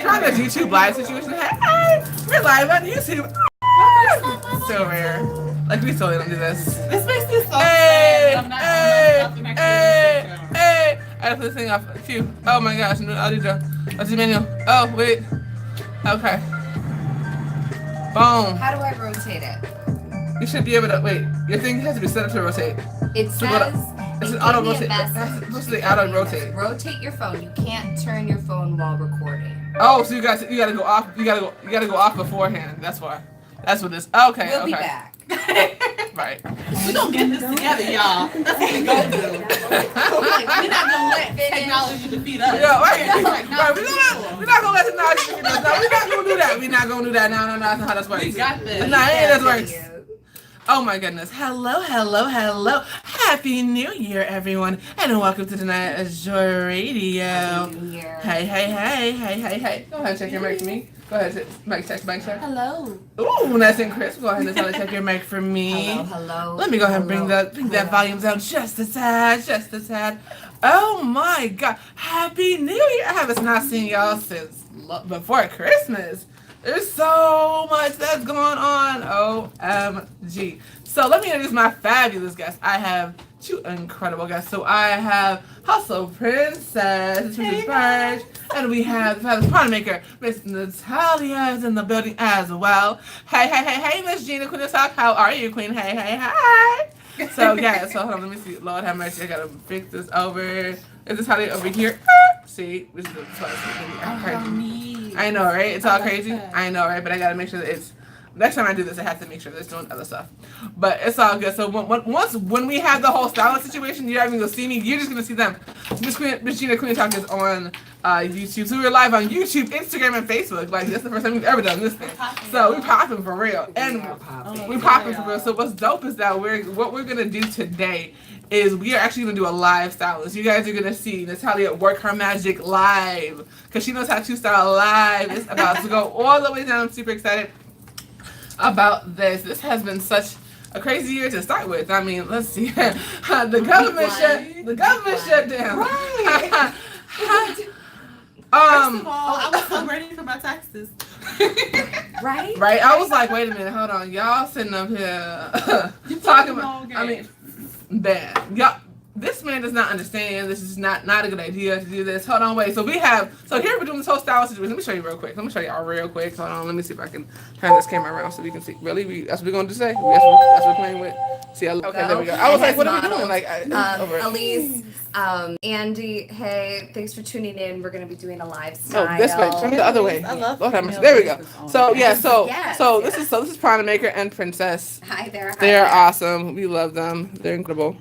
trying this YouTube live situation. Hey, we're live on YouTube. So rare. Like we totally don't do this. This makes me so Hey, sad. I'm not hey. I have to sing off. Phew. Oh my gosh. I'll do the. What's the menu? Oh wait. Okay. Boom. How do I rotate it? You should be able to wait. Your thing has to be set up to rotate. It says it's an auto rotate. It's supposed to be auto rotate. Rotate your phone. You can't turn your phone while recording. Oh, so you gotta go off. You gotta go off beforehand. That's why. That's what this. Okay. We'll be back. Right. We gonna get this together, y'all. That's what we gonna do. We're not gonna let technology defeat us. Yeah, right. We're not gonna let technology defeat us. No, we're not gonna do that. We're not gonna do that. No, that's not how this works. We got this. No, it works. Oh my goodness. Hello. Happy New Year, everyone. And welcome to Danaya Azure Radio. Happy New Year. Hey. Go ahead and check your mic for me. Go ahead, mic check. Hello. Ooh, nice and crisp. Go ahead and tell check your mic for me. Hello. Let me go ahead and bring that volume down just a tad. Oh my God. Happy New Year. I haven't not seen y'all since before Christmas. There's so much that's going on. OMG. So let me introduce my fabulous guests. I have two incredible guests. So I have Hustle Princess, Mrs. Birch, and we have the product maker, Miss Natalia is in the building as well. Hey, Miss Gina, Queen of Talk. How are you, Queen? Hey. So yeah, so hold on, let me see. Lord have mercy, I gotta fix this over. Is this how they over here? See, this is the crazy. I know, right? It's all crazy. I know, right? But I gotta make sure that it's. Next time I do this, I have to make sure that it's doing other stuff. But it's all good. So when we have the whole styling situation, you're not even gonna see me. You're just gonna see them. Miss Gina Queen Talk is on YouTube. So we're live on YouTube, Instagram, and Facebook. Like that's the first time we've ever done this thing. So we popping for real, and we popping for real. So what's dope is that what we're gonna do today is we are actually gonna do a live stylist. You guys are gonna see Natalia work her magic live because she knows how to style live. It's about to go all the way down. I'm super excited about this. This has been such a crazy year to start with. I mean, let's see. The government shut down. Right. First of all, I was so ready for my taxes. Right. I was like, wait a minute, hold on, y'all sitting up here talking about. I mean, bad. Y'all. This man does not understand. This is not a good idea to do this. Hold on, wait. So here we're doing this whole style situation. Let me show you real quick. Real quick. Hold on. Let me see if I can turn this camera around so we can see. Really? That's what we're going to say? That's what we're playing with? See, okay, there we go. I was like, what are we doing? Like, Elise, Andy, hey, thanks for tuning in. We're going to be doing a live style. Oh, this way. Turn me the other way. I love there we go. So, yeah, so this is Product Maker and Princess. Hi there. They're awesome. We love them. They're incredible.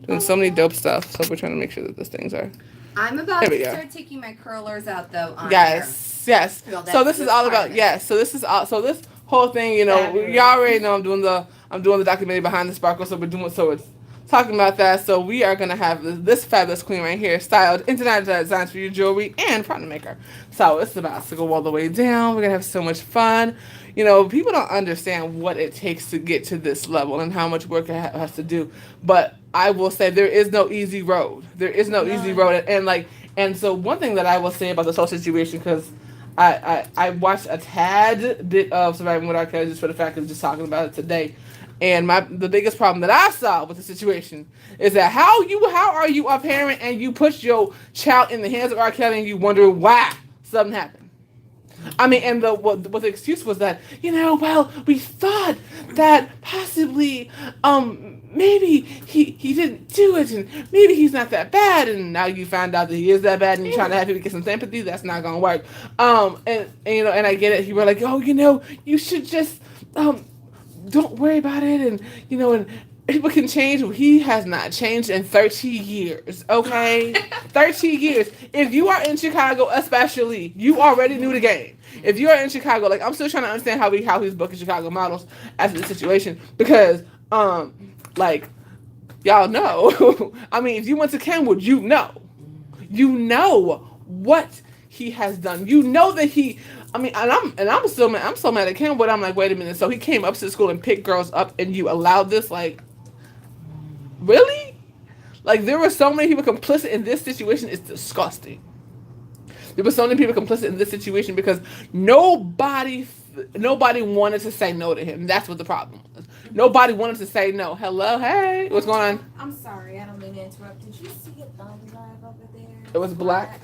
Doing so many dope stuff, so we're trying to make sure that these things are. I'm about to start taking my curlers out though. Yes. Well, so this is all about So this whole thing, y'all already know I'm doing the documentary behind the sparkle. So it's talking about that. So we are gonna have this fabulous queen right here, styled international designs for your jewelry and product maker. So it's about to go all the way down. We're gonna have so much fun. People don't understand what it takes to get to this level and how much work it has to do. But I will say there is no easy road. And so one thing that I will say about this whole situation, because I watched a tad bit of Surviving with R. Kelly just for the fact of just talking about it today. And the biggest problem that I saw with the situation is that how are you a parent and you put your child in the hands of R. Kelly and you wonder why something happened. I mean, and what the excuse was that, we thought that possibly, maybe he didn't do it, and maybe he's not that bad, and now you find out that he is that bad, and you're trying to have people get some sympathy. That's not gonna work. And I get it. He were like, you should just, don't worry about it, and people can change. He has not changed in 30 years, okay? 30 years. If you are in Chicago, especially, you already knew the game. If you are in Chicago, like, I'm still trying to understand how he's booking Chicago models after the situation, because, y'all know. I mean, if you went to Kenwood, you know what he has done. You know that he. I mean, I'm so mad at Kenwood. I'm like, wait a minute. So he came up to the school and picked girls up, and you allowed this? Like, really? Like, there were so many people complicit in this situation. It's disgusting. There were so many people complicit in this situation because nobody wanted to say no to him. That's what the problem was. Nobody wanted to say no. Hello, hey, what's going on? I'm sorry, I don't mean to interrupt. Did you see a thumb drive over there? It was black.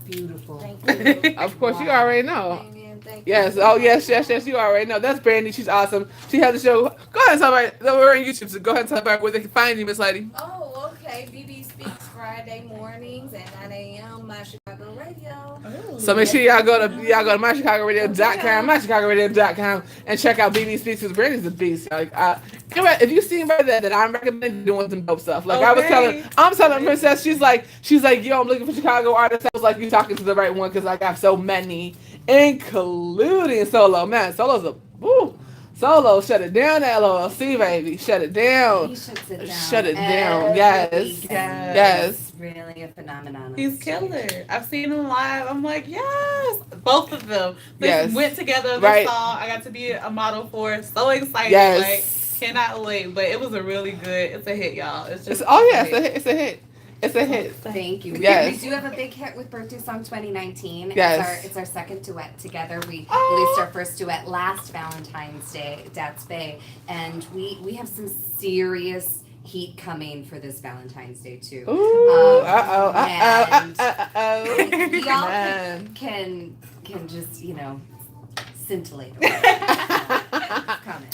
Beautiful. Thank you. Of course, you already know. Amen. Thank Yes. you. Oh, yes. You already know. That's Brandy. She's awesome. She had the show. Go ahead and tell her. We're on YouTube, so go ahead and tell her where they can find you, Miss Lady. Oh, okay. BB Speaks Friday mornings at 9 a.m. My Chicago Radio. So make sure y'all go to mychicagoradio.com, mychicagoradio.com, and check out BB Speaks because Brandy's the beast. Like, if you seen right there that I'm recommending doing some dope stuff. Like I'm telling Princess, she's like, yo, I'm looking for Chicago artists. I was like, you talking to the right one because I got so many, including Solo. Man, Solo's a woo. Solo, shut it down, LOLC, baby. Shut it down. He shuts it down. Shut it down. Yes. Yes. Really a phenomenon. He's killer. I've seen him live. I'm like, yes. Both of them. They went together. They saw. I got to be a model for. So excited. Yes. Like, cannot wait. But it was a really good. It's a hit, y'all. It's just. It's a hit. It's a hit. Thank you. Yes. We do have a big hit with Birthday Song 2019. Yes. It's our second duet together. We released our first duet last Valentine's Day, Dad's Bay, and we have some serious heat coming for this Valentine's Day too. Ooh, y'all can just scintillate.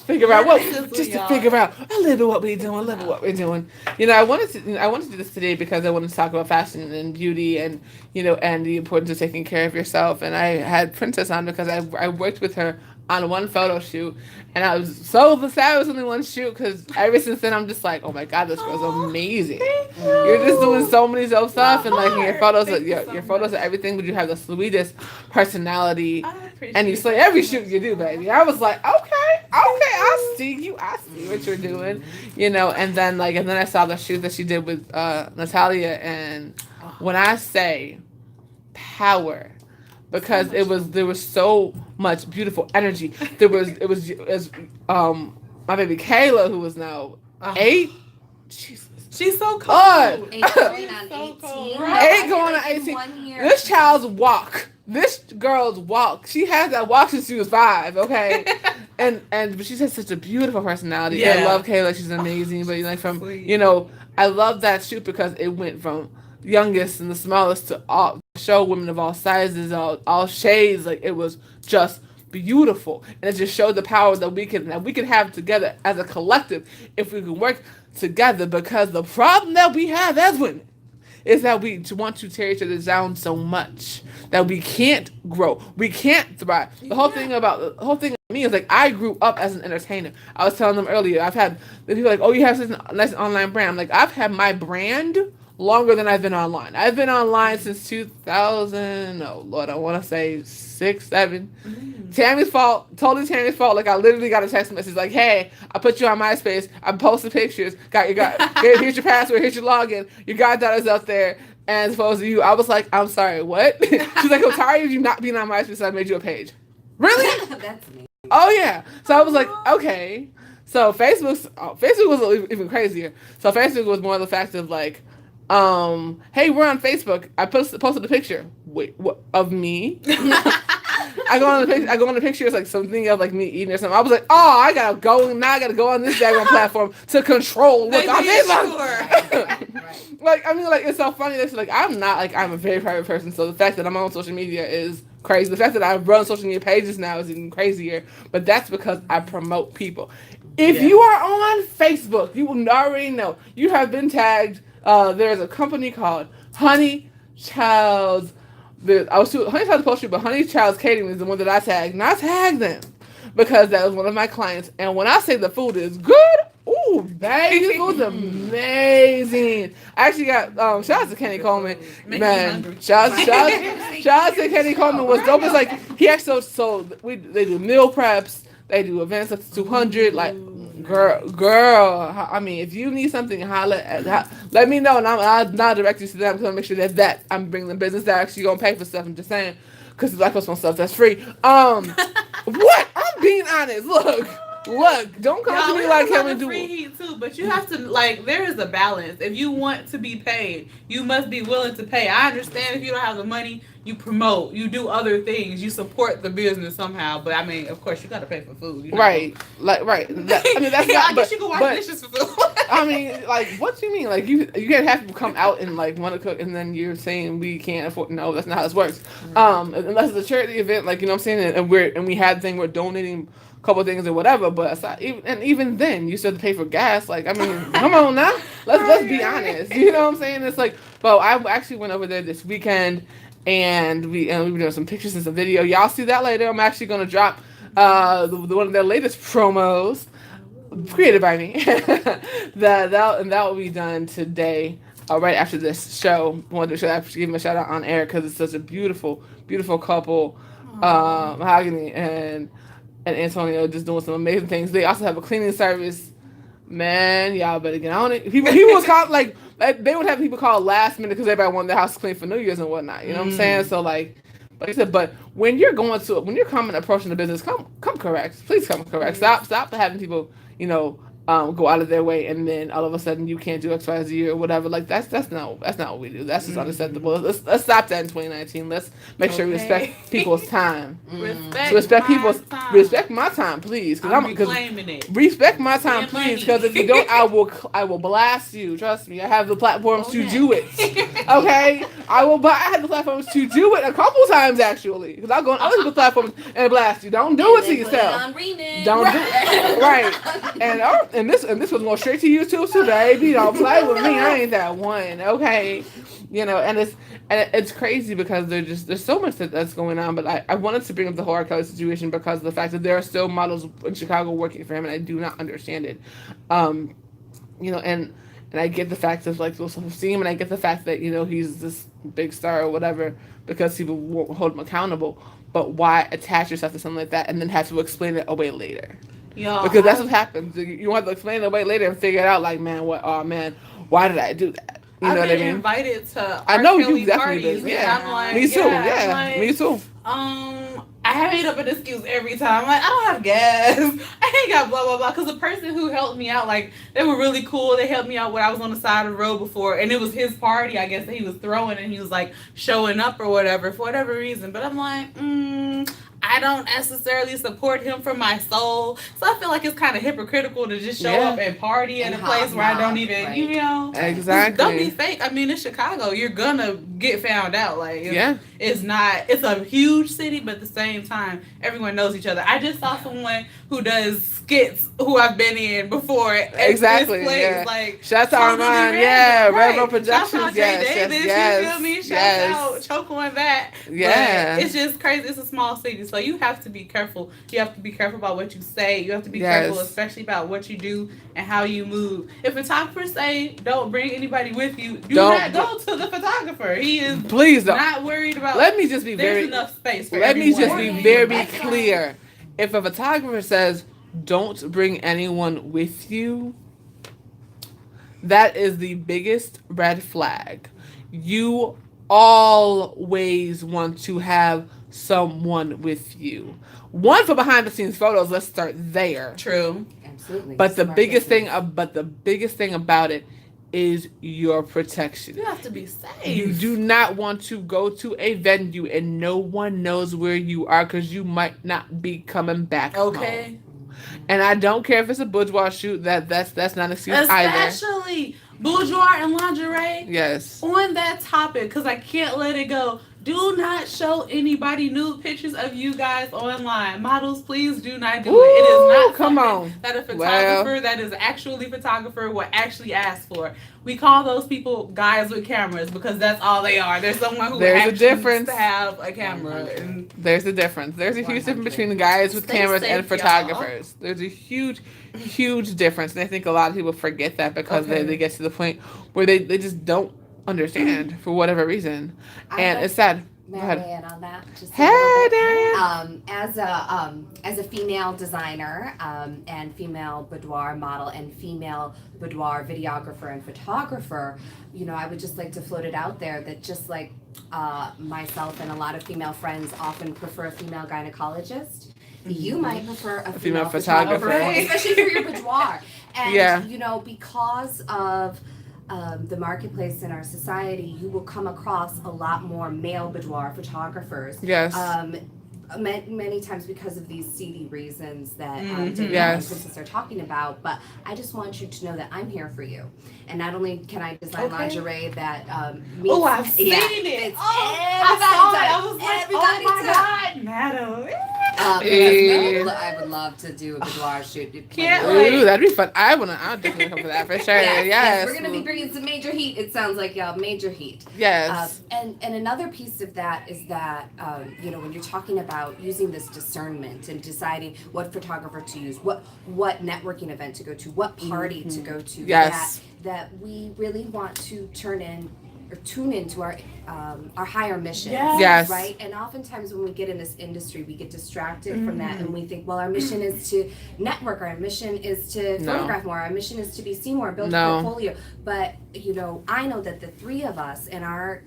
Figure out a little what we're doing. I wanted to do this today because I wanted to talk about fashion and beauty and and the importance of taking care of yourself. And I had Princess on because I worked with her on one photo shoot, and I was so sad it was only one shoot because ever since then I'm just like, oh my god, this girl's amazing. You're just doing so many dope stuff, and like your photos are everything, but you have the sweetest personality, and you slay every shoot you do, baby. I was like, okay, I see what you're doing, and then I saw the shoot that she did with Natalia, and when I say power. Because there was so much beautiful energy. It was my baby Kayla, who is now 8. Jesus. She's so cool. 8 going on 18. 8 going on 18. This girl's walk. She has that walk since she was 5. Okay, but she has such a beautiful personality. Yeah. I love Kayla. She's amazing. But I love that shoot because it went from youngest and the smallest to all show women of all sizes, all shades. Like, it was just beautiful, and it just showed the power that we can have together as a collective if we can work together. Because the problem that we have as women is that we want to tear each other down so much that we can't grow, we can't thrive. The whole thing about me is like, I grew up as an entertainer. I was telling them earlier, I've had the people like, oh, you have such a nice online brand. I'm like, I've had my brand longer than I've been online. I've been online since 2000. Oh Lord, I want to say 6, 7. Tammy's fault. Totally Tammy's fault. Like, I literally got a text message like, "Hey, I put you on MySpace. I posted pictures. Here's your password. Here's your login. Your goddaughter's up there, and it's supposed to you." I was like, "I'm sorry, what?" She's like, "I'm tired of you not being on MySpace. So I made you a page." Really? That's me. Oh yeah. So I was like, okay. So Facebook was even crazier. So Facebook was more the fact of like, hey, we're on Facebook. I posted a picture. Wait, what, of me? I go on the picture. It's like something of like me eating or something. I was like, oh, I gotta go on this daggone platform to control what's on Facebook. Right. Like it's so funny that I'm a very private person. So the fact that I'm on social media is crazy. The fact that I run social media pages now is even crazier. But that's because I promote people. If you are on Facebook, you will already know you have been tagged. There's a company called Honey Child's. Honey Child's post, but Honey Child's Catering is the one that I tagged, and I tagged them because that was one of my clients. And when I say the food is good, ooh, baby, the food's amazing. I actually got shout out to Kenny Coleman, man. Shout out to Kenny Coleman was dope. It's like he actually they do meal preps, they do events up to 200, like. Girl, I mean, if you need something, let me know, and I'll direct you to them because I'll make sure that I'm bringing them business that actually gonna pay for stuff. I'm just saying, because the Black Post wants stuff that's free. What? I'm being honest. Look, don't come to me like can we do free heat too, but you have to there is a balance. If you want to be paid, you must be willing to pay. I understand if you don't have the money, you promote, you do other things, you support the business somehow. But I mean, of course, you got to pay for food. Right. Right. I mean, that's not. I guess you can wash dishes for food. I mean, like, what do you mean? Like, you can't have people come out and like want to cook, and then you're saying we can't afford. No, that's not how this works. Unless it's a charity event, like, you know what I'm saying, and we had thing we're donating a couple of things or whatever. But aside, even then, you still have to pay for gas. Like, I mean, come on now. Let's be honest. You know what I'm saying? It's like, well, I actually went over there this weekend. And we were doing some pictures and some video. Y'all see that later. I'm actually gonna drop one of their latest promos, created by me. that will be done today, right after this show. I wanted to give them a shout out on air because it's such a beautiful, beautiful couple. Mahogany and Antonio just doing some amazing things. They also have a cleaning service. Man, y'all better get on it. People was called like they would have people call last minute because everybody wanted their house clean for New Year's and whatnot. You know what I'm saying? So like, like I said, but when you're coming approaching the business, come correct. Please come correct. Stop having people, go out of their way and then all of a sudden you can't do X, Y, Z or whatever. Like that's not what we do. That's just unacceptable. Let's stop that in 2019. Let's make sure we respect people's time. Respect my time, please. Respect my time, please. Because if you don't, I will blast you. Trust me. I have the platforms to do it. Okay, I have the platforms to do it a couple times actually. Because I'll go on other people's platforms and blast you. Don't do it to yourself. Don't do it. Right. And this was going straight to YouTube too, baby. Don't play with me. I ain't that one, okay? And it's crazy because there's so much that's going on. But I wanted to bring up the whole R. Kelly situation because of the fact that there are still models in Chicago working for him, and I do not understand it. And I get the fact of like low self-esteem, and I get the fact that he's this big star or whatever because people won't hold him accountable. But why attach yourself to something like that and then have to explain it away later? Because that's what happens. You want to explain it away later and figure it out. Like, man, why did I do that? You know what I mean? Invited to I know Kelly you definitely parties. been. Yeah, I'm like, me too. Yeah, me too. I made up an excuse every time. I'm like, I don't have gas. I ain't got blah blah blah. Because the person who helped me out, like, they were really cool. They helped me out when I was on the side of the road before, and it was his party, I guess, that he was throwing, and he was like showing up or whatever for whatever reason. But I'm like, I don't necessarily support him for my soul. So I feel like it's kind of hypocritical to just show up and party in a place where I don't even, Exactly. Don't be fake. I mean, in Chicago, you're gonna get found out. Like, it's a huge city, but at the same time, everyone knows each other. I just saw someone who does skits who I've been in before. Exactly. This place. Like, shout out Armand. Yeah. Red Road Productions. Shout out Jay Davis. You feel me? Shout out Choco and that. Yeah. But it's just crazy. It's a small city, so you have to be careful. You have to be careful about what you say. You have to be careful, especially about what you do and how you move. If photographers say don't bring anybody with you, do not go to the photographer. He is not worried about. Let me just be there's enough space for everyone. Let me just be very clear. If a photographer says don't bring anyone with you, that is the biggest red flag. You always want to have someone with you. One, for behind the scenes photos. Let's start there. True. Absolutely. But the biggest thing about it is your protection. You have to be safe. You do not want to go to a venue and no one knows where you are because you might not be coming back home. And I don't care if it's a boudoir shoot. That's not an excuse either. Especially boudoir and lingerie. Yes. On that topic, because I can't let it go. Do not show anybody nude pictures of you guys online. Models, please do not do it. It is not something that a photographer that is actually photographer will actually ask for. We call those people guys with cameras because that's all they are. There's someone who actually needs to have a camera. And there's a difference. There's a huge difference between the guys with cameras and photographers. Y'all. There's a huge, huge difference. And I think a lot of people forget that because they get to the point where they just don't understand for whatever reason, and it's sad. May I weigh in on that? Just as a female designer and female boudoir model and female boudoir videographer and photographer, I would just like to float it out there that just like myself and a lot of female friends often prefer a female gynecologist. You might prefer a female photographer, especially for your boudoir. And because of the marketplace in our society, you will come across a lot more male boudoir photographers. Yes. Many times because of these seedy reasons that Danaya and Yes. Princess are talking about, but I just want you to know that I'm here for you. And not only can I design lingerie that meets, Oh, I've seen it. it's I saw it. I was like, oh my everybody God, Madam. I would love to do a boudoir shoot. Can't Ooh, that'd be fun. I'll definitely come for that for sure. Yes. We're gonna be bringing some major heat. It sounds like y'all major heat. Yes. And another piece of that is that when you're talking about using this discernment and deciding what photographer to use, what networking event to go to, what party to go to. Yes. That we really want to tune into our higher mission. Yes. Right? And oftentimes when we get in this industry, we get distracted from that and we think, well, our mission is to network, our mission is to photograph more, our mission is to be seen more, build a portfolio. But, I know that the three of us in our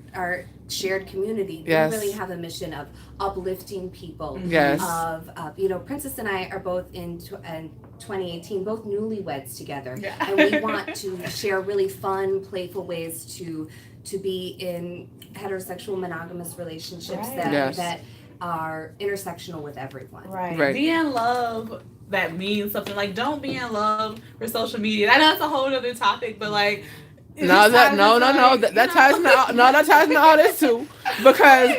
shared community, we really have a mission of uplifting people. Yes. Princess and I are both in 2018, both newlyweds together. Yeah. And we want to share really fun, playful ways to be in heterosexual monogamous relationships that are intersectional with everyone. Right. Be in love. That means something. Like, don't be in love for social media. I know that's a whole other topic, but like. That ties into all this too, because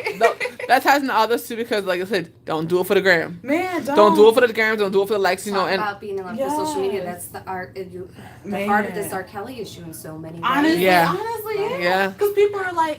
that ties into all this too, because like I said, don't do it for the gram. Man, don't do it for the gram. Don't do it for the likes. And about being in love with social media. That's the heart of this R. Kelly issue in so many ways. Honestly, because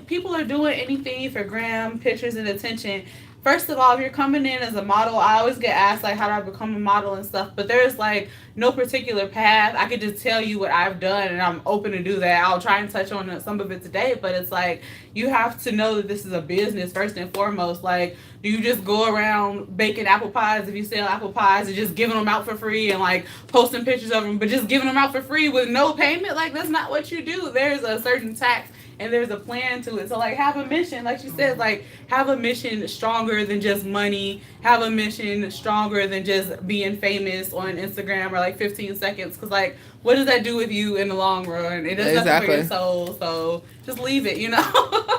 people are doing anything for gram, pictures, and attention. First of all, if you're coming in as a model, I always get asked, like, how do I become a model and stuff? But there's, like, no particular path. I could just tell you what I've done, and I'm open to do that. I'll try and touch on some of it today, but it's, like, you have to know that this is a business first and foremost. Like, do you just go around baking apple pies if you sell apple pies and just giving them out for free and, like, posting pictures of them, but just giving them out for free with no payment? Like, that's not what you do. There's a certain tax. And there's a plan to it. So, like, have a mission. Like she said, like, have a mission stronger than just money. Have a mission stronger than just being famous on Instagram or, like, 15 seconds. Because, like, what does that do with you in the long run? It does nothing for your soul. So, just leave it,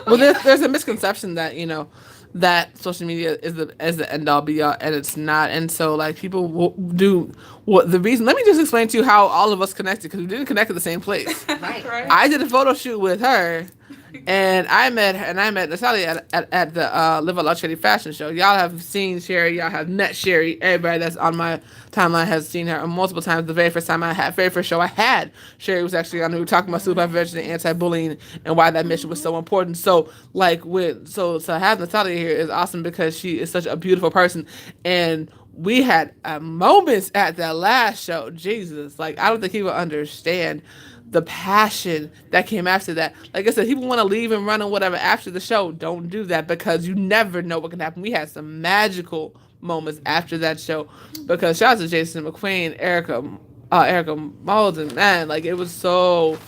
Well, there's a misconception that, that social media is the end all be all, and it's not. And so, like, people will do what the reason. Let me just explain to you how all of us connected, because we didn't connect at the same place. Right. I did a photo shoot with her, and I met Natalia at the Live a Luxury Fashion Show. Y'all have seen Sherry. Y'all have met Sherry. Everybody that's on my timeline has seen her multiple times. The very first show I had, Sherry was actually on. We were talking about suicide prevention and anti-bullying and why that mission was so important. So, like, so have Natalia here is awesome because she is such a beautiful person. And we had moments at that last show. Jesus, like, I don't think he would understand the passion that came after that. Like I said, people want to leave and run and whatever after the show. Don't do that, because you never know what can happen. We had some magical moments after that show, because shout out to Jason McQueen, Erica Malden, man, like, it was so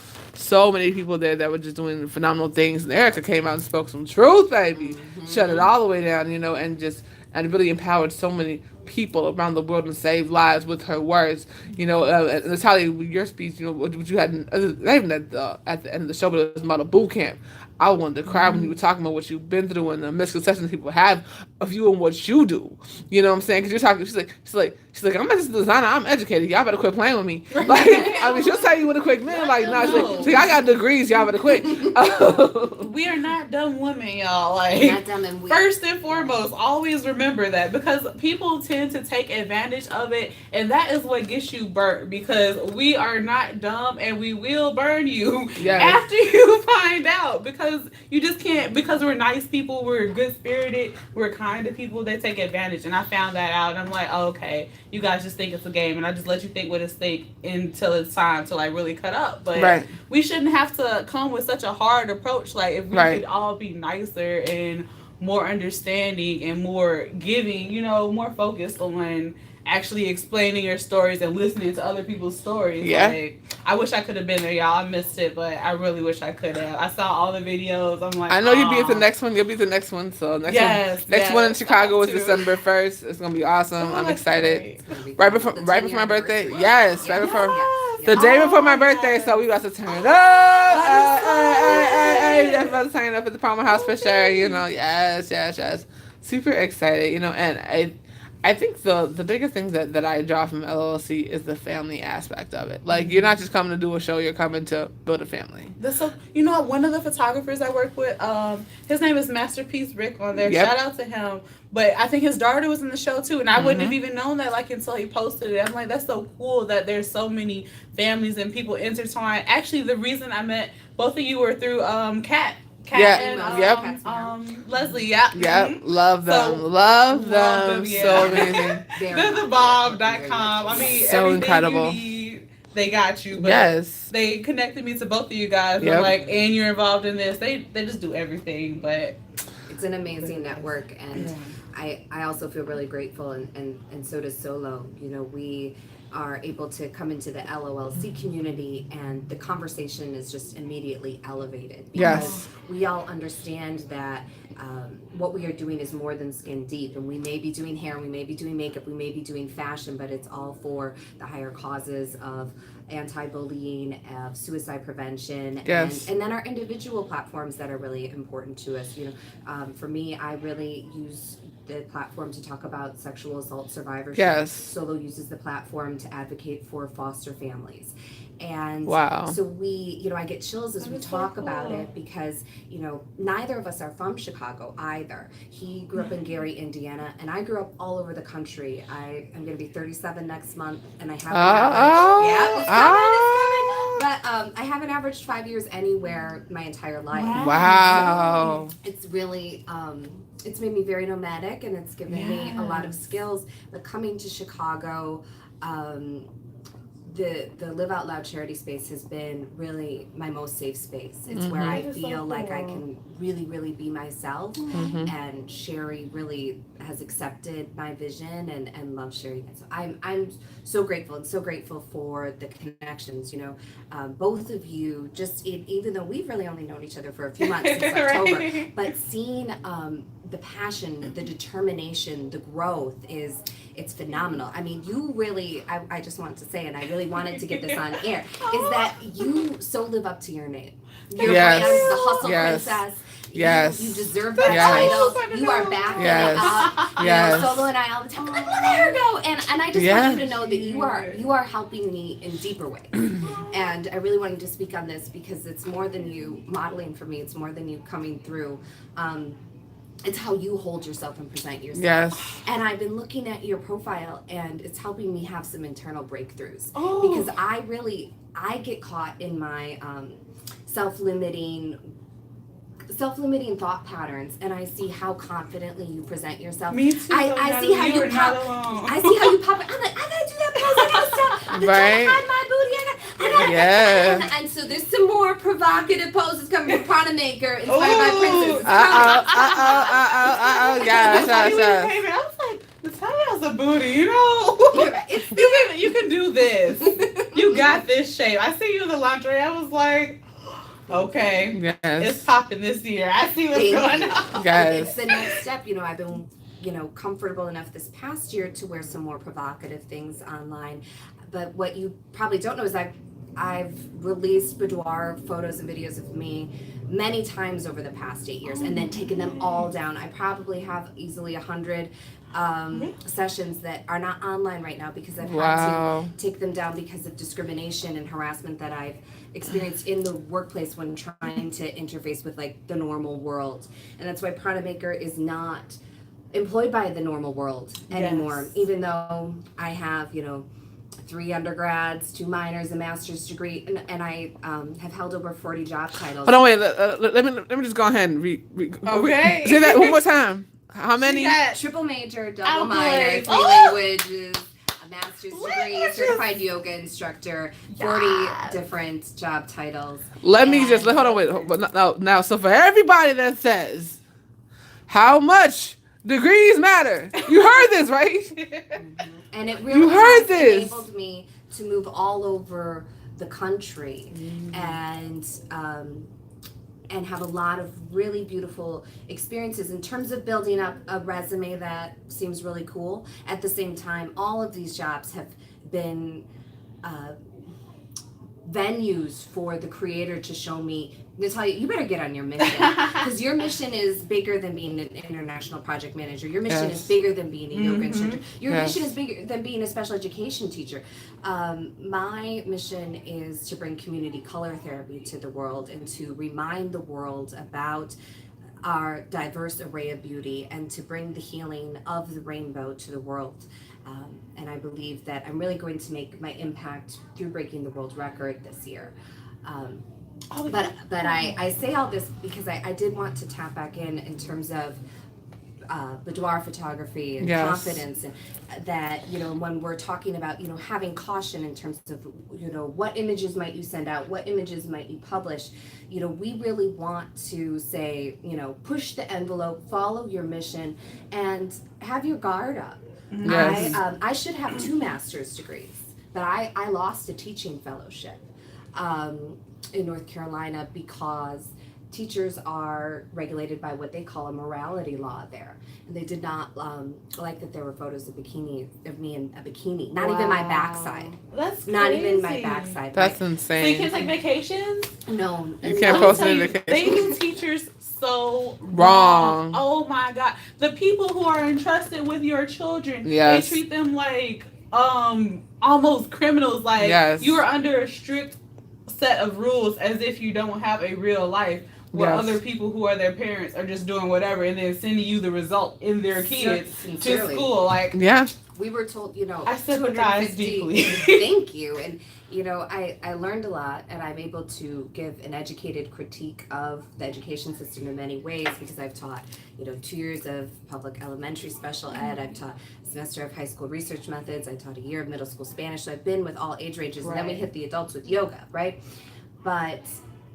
many people there that were just doing phenomenal things. And Erica came out and spoke some truth, baby. Shut it all the way down, and really empowered so many people around the world and saved lives with her words. Natalia, your speech, what you had, not even at the end of the show, but it was about a boot camp. I wanted to cry when you were talking about what you've been through and the misconceptions people have of you and what you do. You know what I'm saying? Because you're talking, she's like, I'm not just a designer, I'm educated. Y'all better quit playing with me. Like, I mean, she'll tell you with a quick minute, like, no, she's like, I got degrees, y'all better quit. We are not dumb women, y'all. Like, first and foremost, always remember that, because people tend to take advantage of it, and that is what gets you burnt, because we are not dumb, and we will burn you after you find out, because you just can't, because we're nice people, we're good-spirited, we're kind to people, they take advantage. And I found that out, and I'm like, oh, okay, you guys just think it's a game, and I just let you think what it's think until it's time to, like, really cut up. But we shouldn't have to come with such a hard approach. Like, if we could all be nicer and more understanding and more giving, more focused on actually explaining your stories and listening to other people's stories. Yeah. Like, I wish I could have been there, y'all. I missed it, but I really wish I could have. I saw all the videos. I'm like, I know you'll be at the next one. You'll be at the next one. So next one in Chicago is December 1st. It's gonna be awesome. I'm excited. Right before my birthday. Yes, right before. The day before my Oh, birthday, yes. so we about to turn it up. That is so We about to turn it up at the Palmer House for sure. You know, yes. Super excited. You know, and I think the biggest thing that I draw from LLC is the family aspect of it. Like, you're not just coming to do a show; you're coming to build a family. That's so, one of the photographers I work with, his name is Masterpiece Rick on there. Yep. Shout out to him. But I think his daughter was in the show too, and I wouldn't have even known that like until he posted it. I'm like, that's so cool that there's so many families and people intertwined. Actually, the reason I met both of you were through Kat. Yeah. And Leslie, yeah. Yep. Mhm. Love them. So, love them. yeah. So amazing. They're the bomb.com. I mean, So everything incredible. you need, they got you. But Yes. they connected me to both of you guys. Yep. I'm like, and you're involved in this. They just do everything. But It's an amazing network, and I also feel really grateful, and so does Solo. You know, we are able to come into the LOLC community, and the conversation is just immediately elevated. Yes. We all understand that what we are doing is more than skin deep, and we may be doing hair, we may be doing makeup, we may be doing fashion, but it's all for the higher causes of anti-bullying, of suicide prevention, Yes. and then our individual platforms that are really important to us. You know, for me, I really use the platform to talk about sexual assault survivorship. Yes. Solo uses the platform to advocate for foster families. And Wow. so we, you know, I get chills as we talk about it, because, you know, neither of us are from Chicago either. He grew up in Gary, Indiana, and I grew up all over the country. I am going to be 37 next month, and I have but I haven't averaged 5 years anywhere my entire life. Wow. So it's really it's made me very nomadic, and it's given me a lot of skills. But coming to Chicago, the Live Out Loud charity space has been really my most safe space. It's where I feel like I can really, really be myself. And Sherry really has accepted my vision and loves sharing it. So I'm so grateful, and so grateful for the connections. You know, both of you, just even though we've really only known each other for a few months since October, but seeing the passion, the determination, the growth it's phenomenal. I mean, you really, I just wanted to say, and I really wanted to get this on air, is that you so live up to your name. Your brand, the hustle princess. Yes. You deserve that title. You are backing it up. You know, Solo and I all the time, like, let her go. And I just want you to know that you are helping me in deeper ways. And I really wanted to speak on this because it's more than you modeling for me. It's more than you coming through. It's how you hold yourself and present yourself. Yes. And I've been looking at your profile, and it's helping me have some internal breakthroughs. Because I get caught in my self-limiting thought patterns, and I see how confidently you present yourself. Me too. I see how you pop. I see how you pop. I'm like, I gotta do that pose. I gotta stop. I'm trying to hide my booty. I gotta. And so there's some more provocative poses coming from Prana Maker, inspired by Princess. Yes. I was like, Natalia's a booty, you know. You can do this. You got this shape. I see you in the lingerie. I was like, okay, Yes. it's popping this year. I see what's going on. Guys. It's the next step. You know, I've been, you know, comfortable enough this past year to wear some more provocative things online. But what you probably don't know is I've released boudoir photos and videos of me many times over the past 8 years, and then taken them all down. I probably have easily 100 sessions that are not online right now because I've had to take them down because of discrimination and harassment that I've experienced in the workplace when trying to interface with like the normal world. And that's why Prana Maker is not employed by the normal world anymore, even though I have, you know, 3 undergrads, 2 minors, a master's degree, and I have held over 40 job titles. Hold on, wait. Let me just go ahead and Okay. Say that one more time. How many? Triple major, double minor, Accolades. 3 languages, a master's degree, certified yoga instructor, 40 different job titles. Let me just hold on. Wait. Now, so for everybody that says how much degrees matter, you heard this, right? And it really has enabled me to move all over the country and have a lot of really beautiful experiences in terms of building up a resume that seems really cool. At the same time, all of these jobs have been venues for the creator to show me, Natalia, you better get on your mission, because your mission is bigger than being an international project manager. Your mission is bigger than being a yoga instructor. Your mission is bigger than being a special education teacher. My mission is to bring community color therapy to the world and to remind the world about our diverse array of beauty and to bring the healing of the rainbow to the world. And I believe that I'm really going to make my impact through breaking the world record this year. But I say all this because I did want to tap back in terms of boudoir photography and confidence, and that, you know, when we're talking about, you know, having caution in terms of, you know, what images might you send out, what images might you publish, you know, we really want to say, you know, push the envelope, follow your mission, and have your guard up. I should have 2 master's degrees, but I lost a teaching fellowship in North Carolina because teachers are regulated by what they call a morality law there, and they did not like that there were photos of me in a bikini. Not even my backside. That's crazy. Not even my backside. That's insane. So you can't take vacations? No, you can't post any vacations. They do teachers so wrong. Oh my God, the people who are entrusted with your children, they treat them like almost criminals. Like you are under a strict set of rules, as if you don't have a real life. Where other people who are their parents are just doing whatever and then sending you the result in their kids to school. Like, we were told, you know, I sympathize deeply. Thank you. And, you know, I learned a lot, and I'm able to give an educated critique of the education system in many ways, because I've taught, you know, 2 years of public elementary special ed. I've taught a semester of high school research methods. I taught a year of middle school Spanish. So I've been with all age ranges. And then we hit the adults with yoga, right? But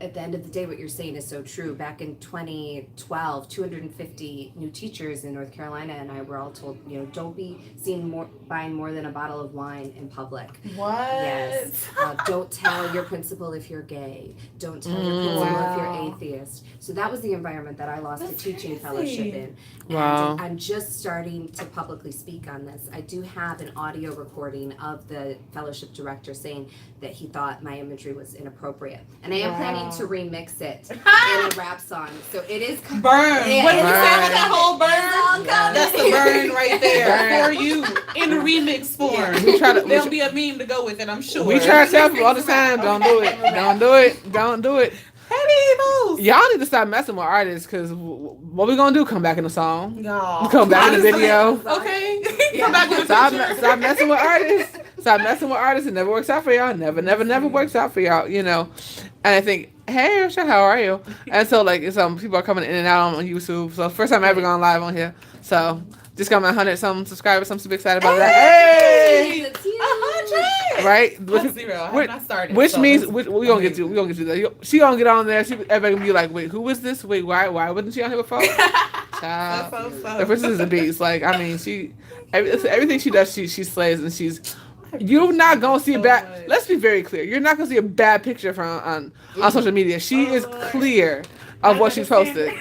at the end of the day, what you're saying is so true. Back in 2012, 250 new teachers in North Carolina and I were all told, you know, don't be seen buying more than a bottle of wine in public. What? Yes. Don't tell your principal if you're gay. Don't tell your principal if you're atheist. So that was the environment that I lost a teaching fellowship in. And I'm just starting to publicly speak on this. I do have an audio recording of the fellowship director saying that he thought my imagery was inappropriate. And I am planning to remix it in a rap song. So it is burn. What did you say with that whole burn? That's the burn right there for you in a remix form. There'll be a meme to go with it, I'm sure. We try to tell people all the time, don't do it. Don't do it. Don't do it. Y'all need to stop messing with artists, because what we gonna do? Come back in the song? No. Come back in the video? Okay. Come back with stop messing with artists. Stop messing with artists. It never works out for y'all. Never works out for y'all. You know. And I think, hey, Rachel, how are you? And so like some people are coming in and out on YouTube. So first time I ever gone live on here. So just got my 100-something subscribers. So I'm super excited about that. Hey! 100! Right? That's 0. I have not started. Which means we gonna get to that. She gonna get on there. Everybody gonna be like, wait, who is this? Wait, why wasn't she on here before? Child. The princess is a beast. Like, I mean, everything she does, she slays, and she's. You're not gonna see a bad. Let's be very clear. You're not gonna see a bad picture from on social media. She is clear of what she's posted.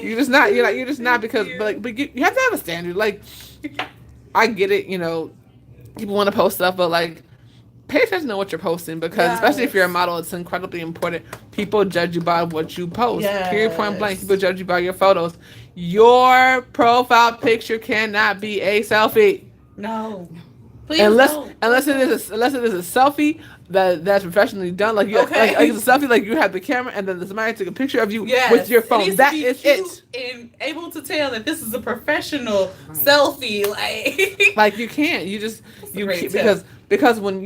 You're just not. You're just not, because but you have to have a standard. Like, I get it. You know, people want to post stuff, but like, pay attention to what you're posting, because especially if you're a model, it's incredibly important. People judge you by what you post. Period, point blank. People judge you by your photos. Your profile picture cannot be a selfie. No. Please unless it is a selfie that's professionally done, like it's a selfie, like you have the camera and then somebody took a picture of you with your phone. That is it. And able to tell that this is a professional selfie, like you can't. You just because when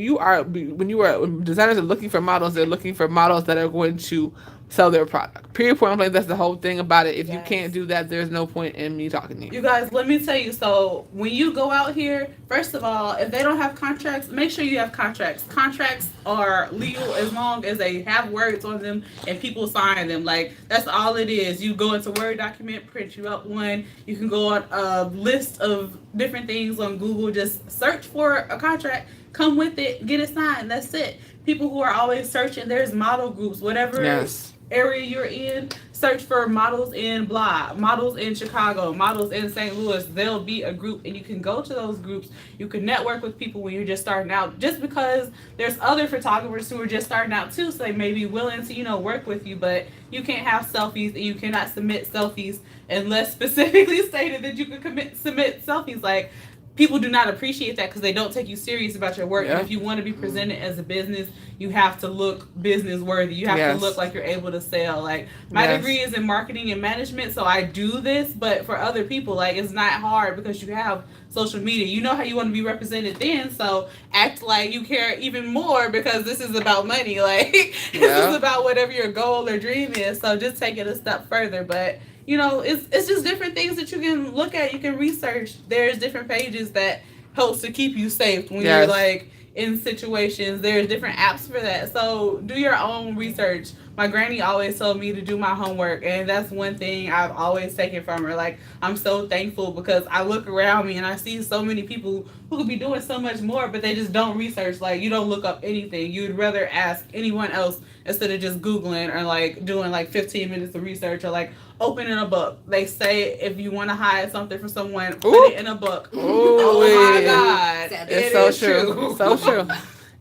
designers are looking for models, they're looking for models that are going to sell their product. Period, point blank. That's the whole thing about it. If you can't do that, there's no point in me talking to you. You guys, let me tell you. So when you go out here, first of all, if they don't have contracts, make sure you have contracts. Contracts are legal as long as they have words on them and people sign them. Like, that's all it is. You go into Word document, print you up one. You can go on a list of different things on Google. Just search for a contract. Come with it. Get it signed. That's it. People who are always searching, there's model groups, whatever area you're in, search for models in blah, models in Chicago, models in St. Louis. There'll be a group, and you can go to those groups. You can network with people when you're just starting out, just because there's other photographers who are just starting out too, so they may be willing to, work with you, but you can't have selfies, and you cannot submit selfies unless specifically stated that you can submit selfies. Like, people do not appreciate that because they don't take you serious about your work. And if you want to be presented as a business, you have to look business worthy. You have to look like you're able to sell. Like, my degree is in marketing and management, so I do this. But for other people, like, it's not hard because you have social media. You know how you want to be represented then, so act like you care even more because this is about money. Like, this is about whatever your goal or dream is. So just take it a step further. But it's just different things that you can look at, you can research. There's different pages that helps to keep you safe when you're like in situations. There's different apps for that. So do your own research. My granny always told me to do my homework, and that's one thing I've always taken from her. Like, I'm so thankful because I look around me and I see so many people who could be doing so much more, but they just don't research. Like, you don't look up anything. You'd rather ask anyone else instead of just Googling or like doing like 15 minutes of research or like opening a book. They say if you want to hide something from someone, put it in a book. Oh my God. It's so true. So true.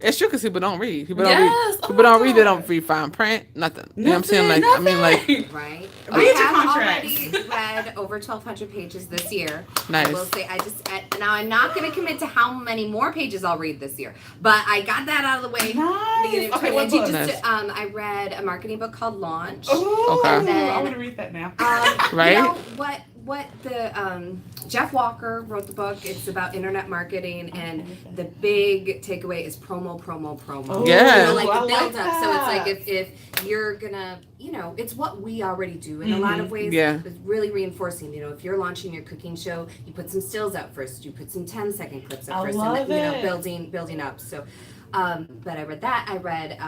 It's true because people don't read. People don't read. People don't read. They don't read fine print. Nothing. You know what I'm saying? Like, I mean, like. Right. Read I your have contracts. already read over 1,200 pages this year. Nice. I will say, now I'm not going to commit to how many more pages I'll read this year, but I got that out of the way. Nice. Okay, what book? I read a marketing book called Launch. Oh, okay. Then, I want to read that now. Right. What the Jeff Walker wrote the book. It's about internet marketing, and the big takeaway is promo. Oh, yeah. Like the build up. That. So it's like if you're gonna, it's what we already do in a lot of ways. Yeah. It's really reinforcing. If you're launching your cooking show, you put some stills out first. You put some 10-second clips out first, and building up. So, but I read that. I read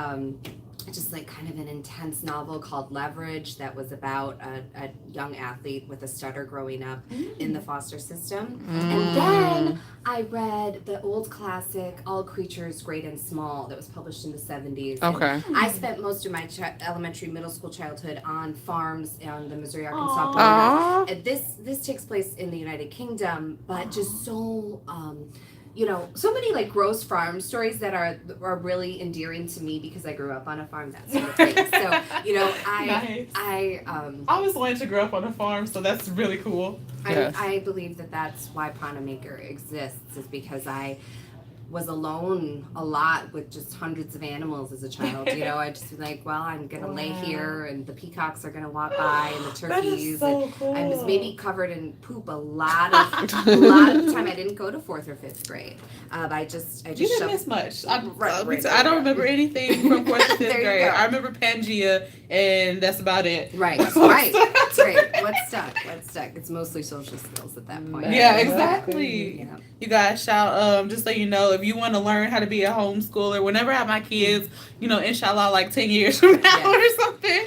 just like kind of an intense novel called Leverage that was about a young athlete with a stutter growing up in the foster system. And then I read the old classic All Creatures Great and Small that was published in the 70s. Okay. And I spent most of my elementary, middle school childhood on farms on the Missouri-Arkansas border. This takes place in the United Kingdom, but just so so many like gross farm stories that are really endearing to me because I grew up on a farm, that sort of thing. So, Nice. I always wanted to grow up on a farm, so that's really cool. I believe that's why Prana Maker exists, is because I was alone a lot with just hundreds of animals as a child. I just was like, well, I'm gonna lay here, and the peacocks are gonna walk by, and the turkeys. So and cool. I was maybe covered in poop a lot of the time. I didn't go to 4th or 5th grade. I just you didn't miss much. I don't right. remember anything from 4th to 5th There you grade. go. I remember Pangea, and that's about it. Right. What's stuck? It's mostly social skills at that point. Yeah, exactly. Yeah. You guys just so you know, if you want to learn how to be a homeschooler, whenever I have my kids, inshallah, like 10 years from now or something,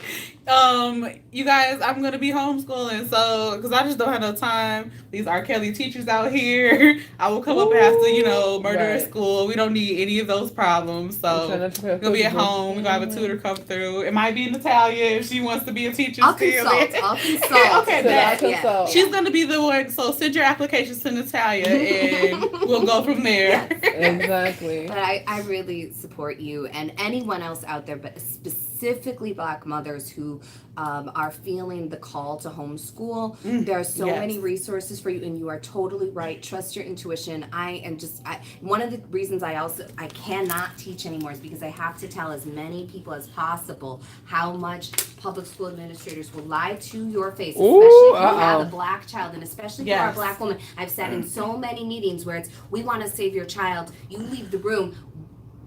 you guys, I'm going to be homeschooling. So, because I just don't have no time. These R. Kelly teachers out here, I will come up and have to, murder a school. We don't need any of those problems. So, we're going to be at home. We're going to have a tutor come through. It might be Natalia if she wants to be a teacher. I'll consult. Okay, she's going to be the one. So, send your applications to Natalia and we'll go from there. Exactly. But I really support you and anyone else out there, but specifically Black mothers who are feeling the call to homeschool. There are so many resources for you, and you are totally right. Trust your intuition. One of the reasons I cannot teach anymore is because I have to tell as many people as possible how much public school administrators will lie to your face, especially if you have a Black child, and especially if you're a Black woman. I've sat in so many meetings where it's, we want to save your child, you leave the room,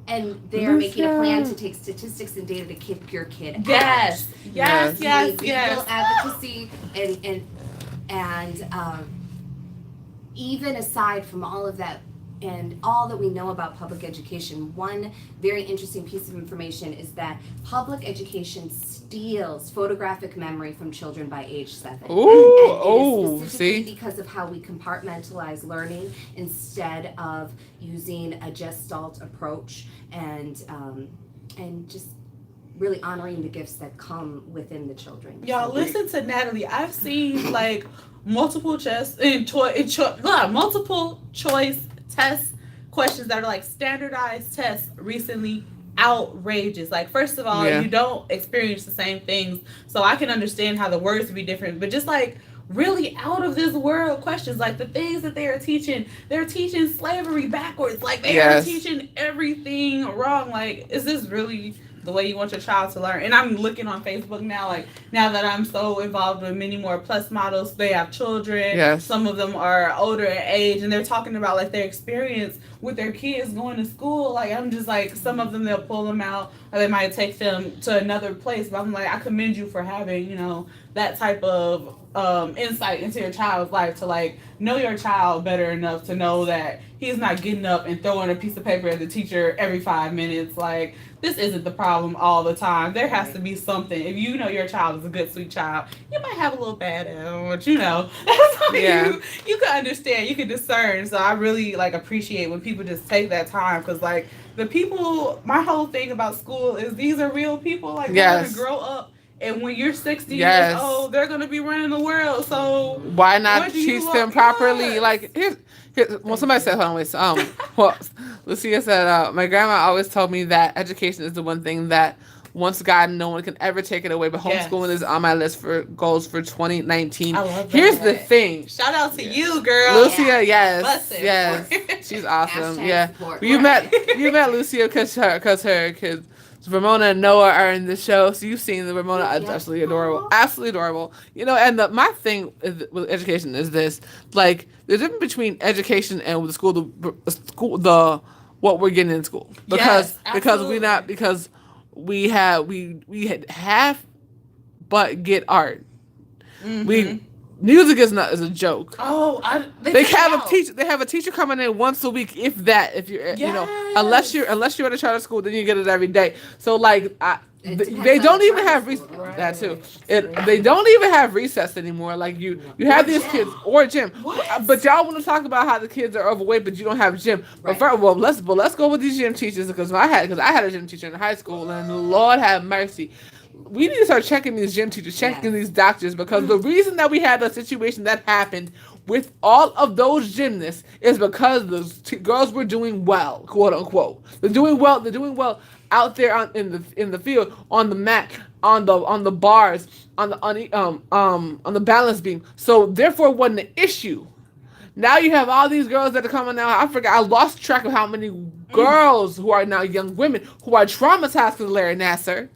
and they're making a plan to take statistics and data to kick your kid out. Yes. Legal advocacy and even aside from all of that and all that we know about public education, one very interesting piece of information is that public education steals photographic memory from children by age 7. See? Because of how we compartmentalize learning instead of using a gestalt approach and just really honoring the gifts that come within the children. Y'all So listen to Natalie. I've seen like multiple multiple choice test questions that are like standardized tests recently. Outrageous. Like, first of all, Yeah. you don't experience the same things, so I can understand how the words would be different, but just like really out of this world questions, like the things that they're teaching slavery backwards, like they are teaching everything wrong. Like, is this really the way you want your child to learn? And I'm looking on Facebook now, like now that I'm so involved with many more plus models, they have children. Yes. Some of them are older in age, and they're talking about like their experience with their kids going to school. Like, I'm just like, some of them they'll pull them out, or they might take them to another place. But I'm like, I commend you for having, you know, that type of insight into your child's life, to like know your child better enough to know that he's not getting up and throwing a piece of paper at the teacher every 5 minutes. Like, this isn't the problem all the time. There has to be something. If you know your child is a good, sweet child, you might have a little bad at, but you know, that's something you can understand, you can discern. So I really like appreciate when people just take that time, because like the people, my whole thing about school is these are real people. Like, they're gonna grow up. And when you're 60 years old, they're going to be running the world. So why not teach them properly? Yes. Like, well, somebody said, hold on, wait. Well, Lucia said, my grandma always told me that education is the one thing that, once gotten, no one can ever take it away. But homeschooling is on my list for goals for 2019. I love that. Here's the thing. Shout out to you, girl. Lucia, yes. She's awesome. You met Lucia because Ramona and Noah are in the show, so you've seen the Ramona. Absolutely adorable. You know, and my thing with education is this: like, the difference between education and the school, the what we're getting in school, because we had half, but get art. Mm-hmm. Music is a joke. Oh, they have a teacher coming in once a week, if that. If you're, you know, unless you're at a charter school, then you get it every day. So like, they don't even have that too. They don't even have recess anymore. Like you have these kids or gym. But y'all want to talk about how the kids are overweight, but you don't have gym. Right. But let's go with these gym teachers, because I had a gym teacher in high school, and Lord have mercy. We need to start checking these gym teachers, checking these doctors, because the reason that we had the situation that happened with all of those gymnasts is because the girls were doing well, quote unquote. They're doing well out there in the field, on the mat, on the bars, on the balance beam. So therefore, it wasn't an issue. Now you have all these girls that are coming out. I lost track of how many girls who are now young women who are traumatized because of Larry Nassar.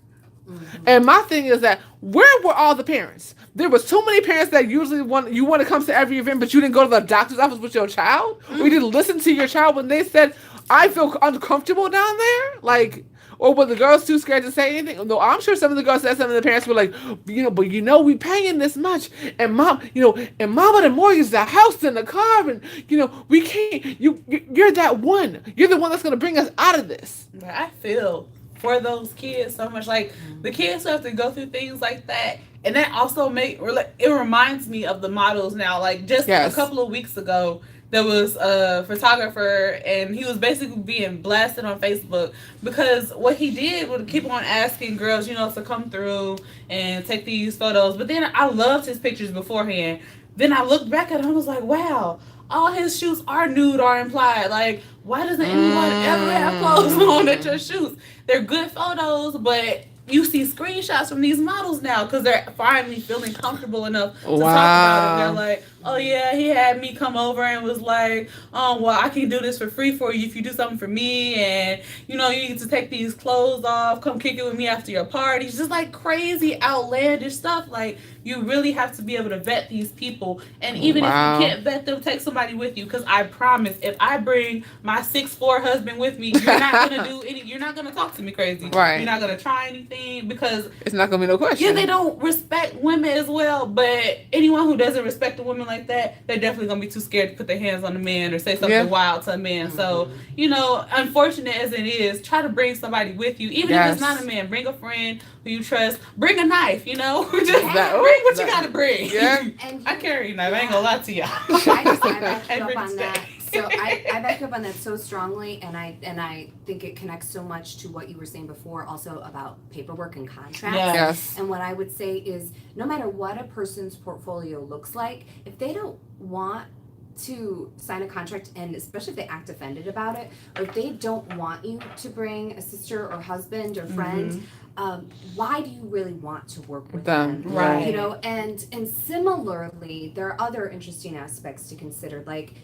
Mm-hmm. And my thing is that, where were all the parents? There was too many parents that usually want to come to every event, but you didn't go to the doctor's office with your child. Mm-hmm. Or you didn't listen to your child when they said, I feel uncomfortable down there. Like, or were the girls too scared to say anything? No, I'm sure some of the girls said, some of the parents were like, we paying this much, and mama done mortgaged the house and the car, and we can't. You're that one. You're the one that's gonna bring us out of this. I feel for those kids so much. Like, the kids who have to go through things like that, and that also it reminds me of the models now. Like, just a couple of weeks ago, there was a photographer, and he was basically being blasted on Facebook because what he did was keep on asking girls, to come through and take these photos. But then I loved his pictures beforehand. Then I looked back at him and was like, wow, all his shoots are nude or implied. Like, why doesn't anyone ever have clothes on at your shoots? They're good photos, but you see screenshots from these models now because they're finally feeling comfortable enough to talk about it. They're like, oh yeah, he had me come over and was like, oh, well, I can do this for free for you if you do something for me, and you need to take these clothes off, come kick it with me after your parties. Just like crazy outlandish stuff. Like, you really have to be able to vet these people, and even if you can't vet them, take somebody with you, because I promise, if I bring my 6'4" husband with me, you're not gonna you're not gonna talk to me crazy. Right. You're not gonna try anything, because it's not gonna be no question. Yeah, they don't respect women as well, but anyone who doesn't respect a woman like that, they're definitely gonna be too scared to put their hands on a man or say something wild to a man. Mm-hmm. So, unfortunate as it is, try to bring somebody with you, even if it's not a man. Bring a friend who you trust. Bring a knife. Just bring what you gotta bring. Yeah, and I carry a knife. I ain't gonna lie to y'all. I just up on that. So I back up on that so strongly, and I think it connects so much to what you were saying before, also about paperwork and contracts. Yes. And what I would say is, no matter what a person's portfolio looks like, if they don't want to sign a contract, and especially if they act offended about it, or if they don't want you to bring a sister or husband or friend, why do you really want to work with them? Right. You know, and similarly, there are other interesting aspects to consider, like,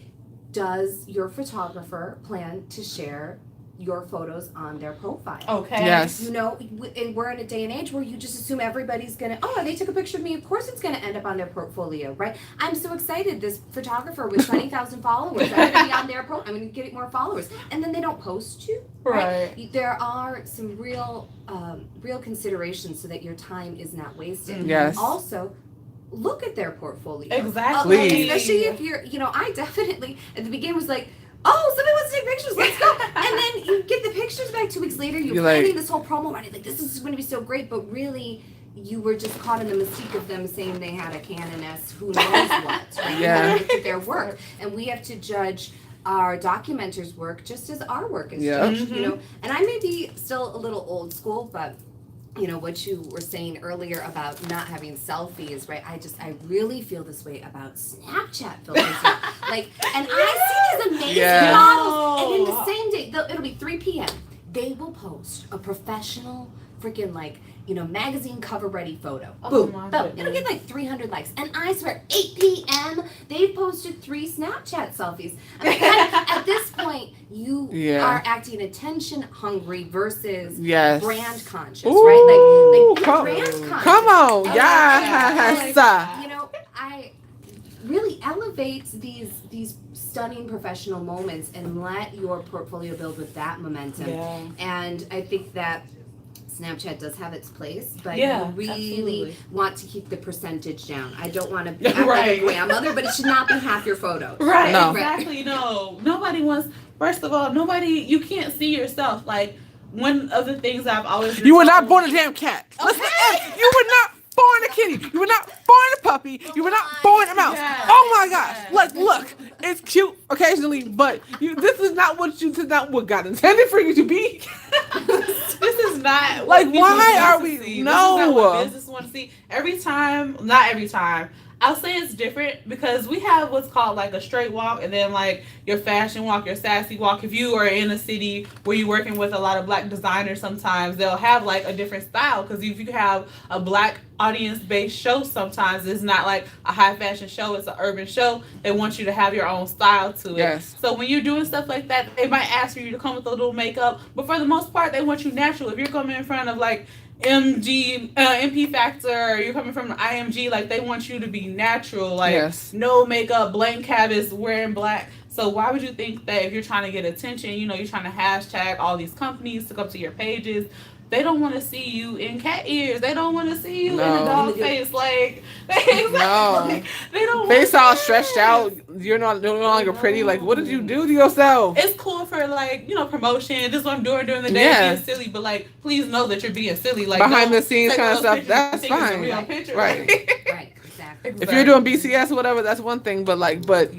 does your photographer plan to share your photos on their profile? Okay. Yes. You know, and we're in a day and age where you just assume everybody's gonna, oh, they took a picture of me, of course it's gonna end up on their portfolio, right? I'm so excited, this photographer with 20,000 followers, I'm gonna be on their I'm gonna get more followers. And then they don't post you, right? There are some real considerations so that your time is not wasted. Yes. Also, look at their portfolio. Exactly. Especially if you're, you know, I definitely, at the beginning was like, oh, somebody wants to take pictures, let's go. And then you get the pictures back 2 weeks later, you're planning this whole promo on it, like, this is going to be so great, but really, you were just caught in the mystique of them saying they had a Canon S, who knows what, right? Yeah. You look at their work, and we have to judge our documenters' work just as our work is judged, you know. And I may be still a little old school, but you know, what you were saying earlier about not having selfies, right? I really feel this way about Snapchat filters. Like, and I see these amazing models, and in the same day, it'll be 3 p.m. They will post a professional freaking, like, you know, magazine cover ready photo. Boom. It'll get like 300 likes. And I swear, 8 p.m., they've posted 3 Snapchat selfies. I mean, at this point, you are acting attention hungry versus brand conscious, right? Like brand conscious. Come on, yes. You know, I really elevate these stunning professional moments and let your portfolio build with that momentum. And I think that Snapchat does have its place, but you really want to keep the percentage down. I don't want to be like a grandmother, but it should not be half your photos. Right, no. Exactly. No, nobody wants, first of all, you can't see yourself. Like, one of the things I've always You were not born a damn cat. Listen, you were not born a kitty. You were not born a puppy. You were not born a mouse. Oh my gosh. Like, look, it's cute occasionally, but this is not what God intended for you to be. This is not like, why are we? No. This is not what business want to see. Not every time. I'll say it's different because we have what's called like a straight walk, and then like your fashion walk, your sassy walk. If you are in a city where you're working with a lot of Black designers, sometimes they'll have like a different style, because if you have a Black audience-based show, sometimes it's not like a high fashion show, it's an urban show. They want you to have your own style to it. Yes. So when you're doing stuff like that, they might ask for you to come with a little makeup, but for the most part, they want you natural. If you're coming in front of like MP Factor, you're coming from the IMG, like they want you to be natural, like no makeup, blank canvas, wearing black. So why would you think that if you're trying to get attention, you know, you're trying to hashtag all these companies to come to your pages, they don't want to see you in cat ears. They don't want to see you in a dog face. Like, they don't. Face all stretched out. You're no longer pretty. Like, what did you do to yourself? It's cool for, like, you know, promotion. This is what I'm doing during the day, being silly. But like, please know that you're being silly. Like, behind the scenes kind of stuff. That's fine. Right. Exactly. If you're doing BCS or whatever, that's one thing. But like, but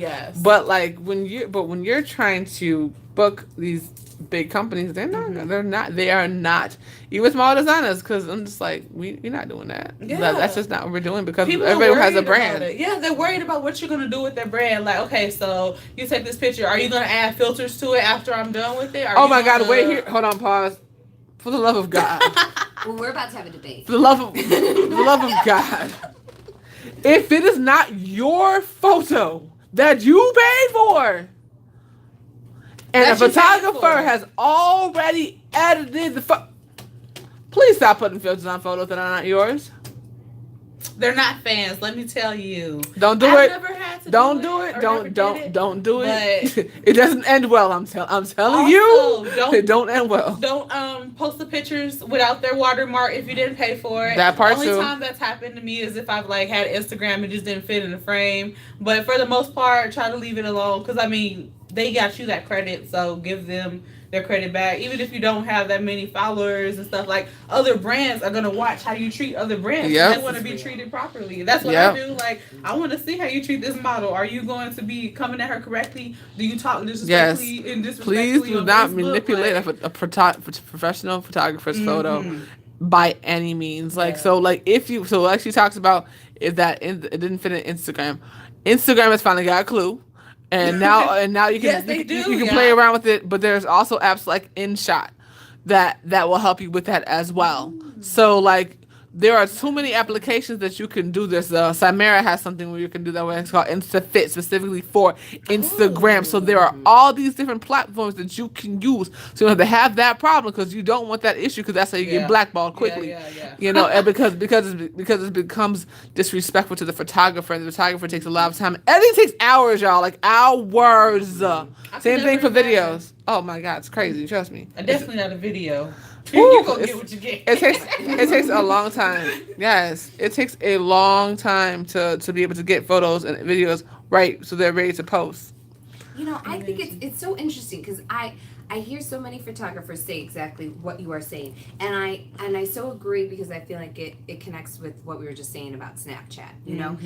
like when you're trying to book these big companies, they are not even small designers, because I'm just like, you're not doing that. That's just not what we're doing, because everybody has a brand. They're worried about what you're gonna do with their brand. Like, okay, so you take this picture, are you gonna add filters to it after I'm done with it? Oh my God, wait here, hold on, pause. For the love of God. Well, we're about to have a debate. For the love of God. If it is not your photo that you paid for, and a photographer has already edited the please stop putting filters on photos that are not yours. They're not fans, let me tell you. Don't do I've it. Never had to don't do it. Don't do it. It doesn't end well. I'm telling you. It don't end well. Don't post the pictures without their watermark if you didn't pay for it. That part too. The only time that's happened to me is if I've like had Instagram and just didn't fit in the frame. But for the most part, try to leave it alone, because I mean, they got you that credit, so give them their credit back. Even if you don't have that many followers and stuff, like other brands are gonna watch how you treat other brands. Yep. They want to be treated properly. That's what Yep. I do. Like I want to see how you treat this model. Are you going to be coming at her correctly? Do you talk disrespectfully and disrespectfully? Please do on not Facebook? manipulate Like, a professional photographer's photo mhm. by any means. Like Yeah. so, like if you so like she talks about is that it didn't fit in Instagram. Instagram has finally got a clue, and now you can Yes, they do, you can yeah. play around with it. But there's also apps like InShot that will help you with that as well. So like. There are too many applications that you can do this. Samara has something where you can do that where it's called InstaFit specifically for Instagram. So there are all these different platforms that you can use. So you don't have to have that problem because you don't want that issue because that's how you Yeah. get blackballed quickly. Yeah. You know, and because it becomes disrespectful to the photographer, and the photographer takes a lot of time. Editing takes hours, y'all, like hours. I Same could thing for never imagine. videos. Oh my God, it's crazy. Trust me. Definitely not a video. Woo, You gonna it's- get what you get. It takes a long time. Yes, it takes a long time to be able to get photos and videos right so they're ready to post. You know, I think it's so interesting because I hear so many photographers say exactly what you are saying, and I so agree because I feel like it connects with what we were just saying about Snapchat, you know,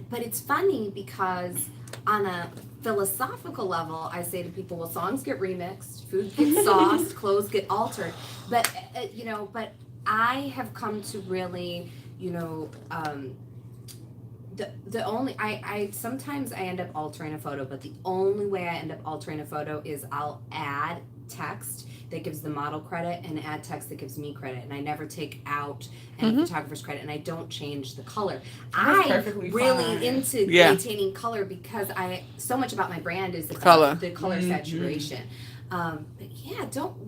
but it's funny because on a philosophical level, I say to people, well, songs get remixed, food gets sauced, clothes get altered, but you know, but I have come to really, you know. The only I sometimes I end up altering a photo, but the only way I end up altering a photo is I'll add text that gives the model credit and add text that gives me credit, and I never take out any photographer's credit, and I don't change the color. That's I'm perfectly really fine. into Yeah. maintaining color because so much about my brand is the Color. the color saturation. But yeah,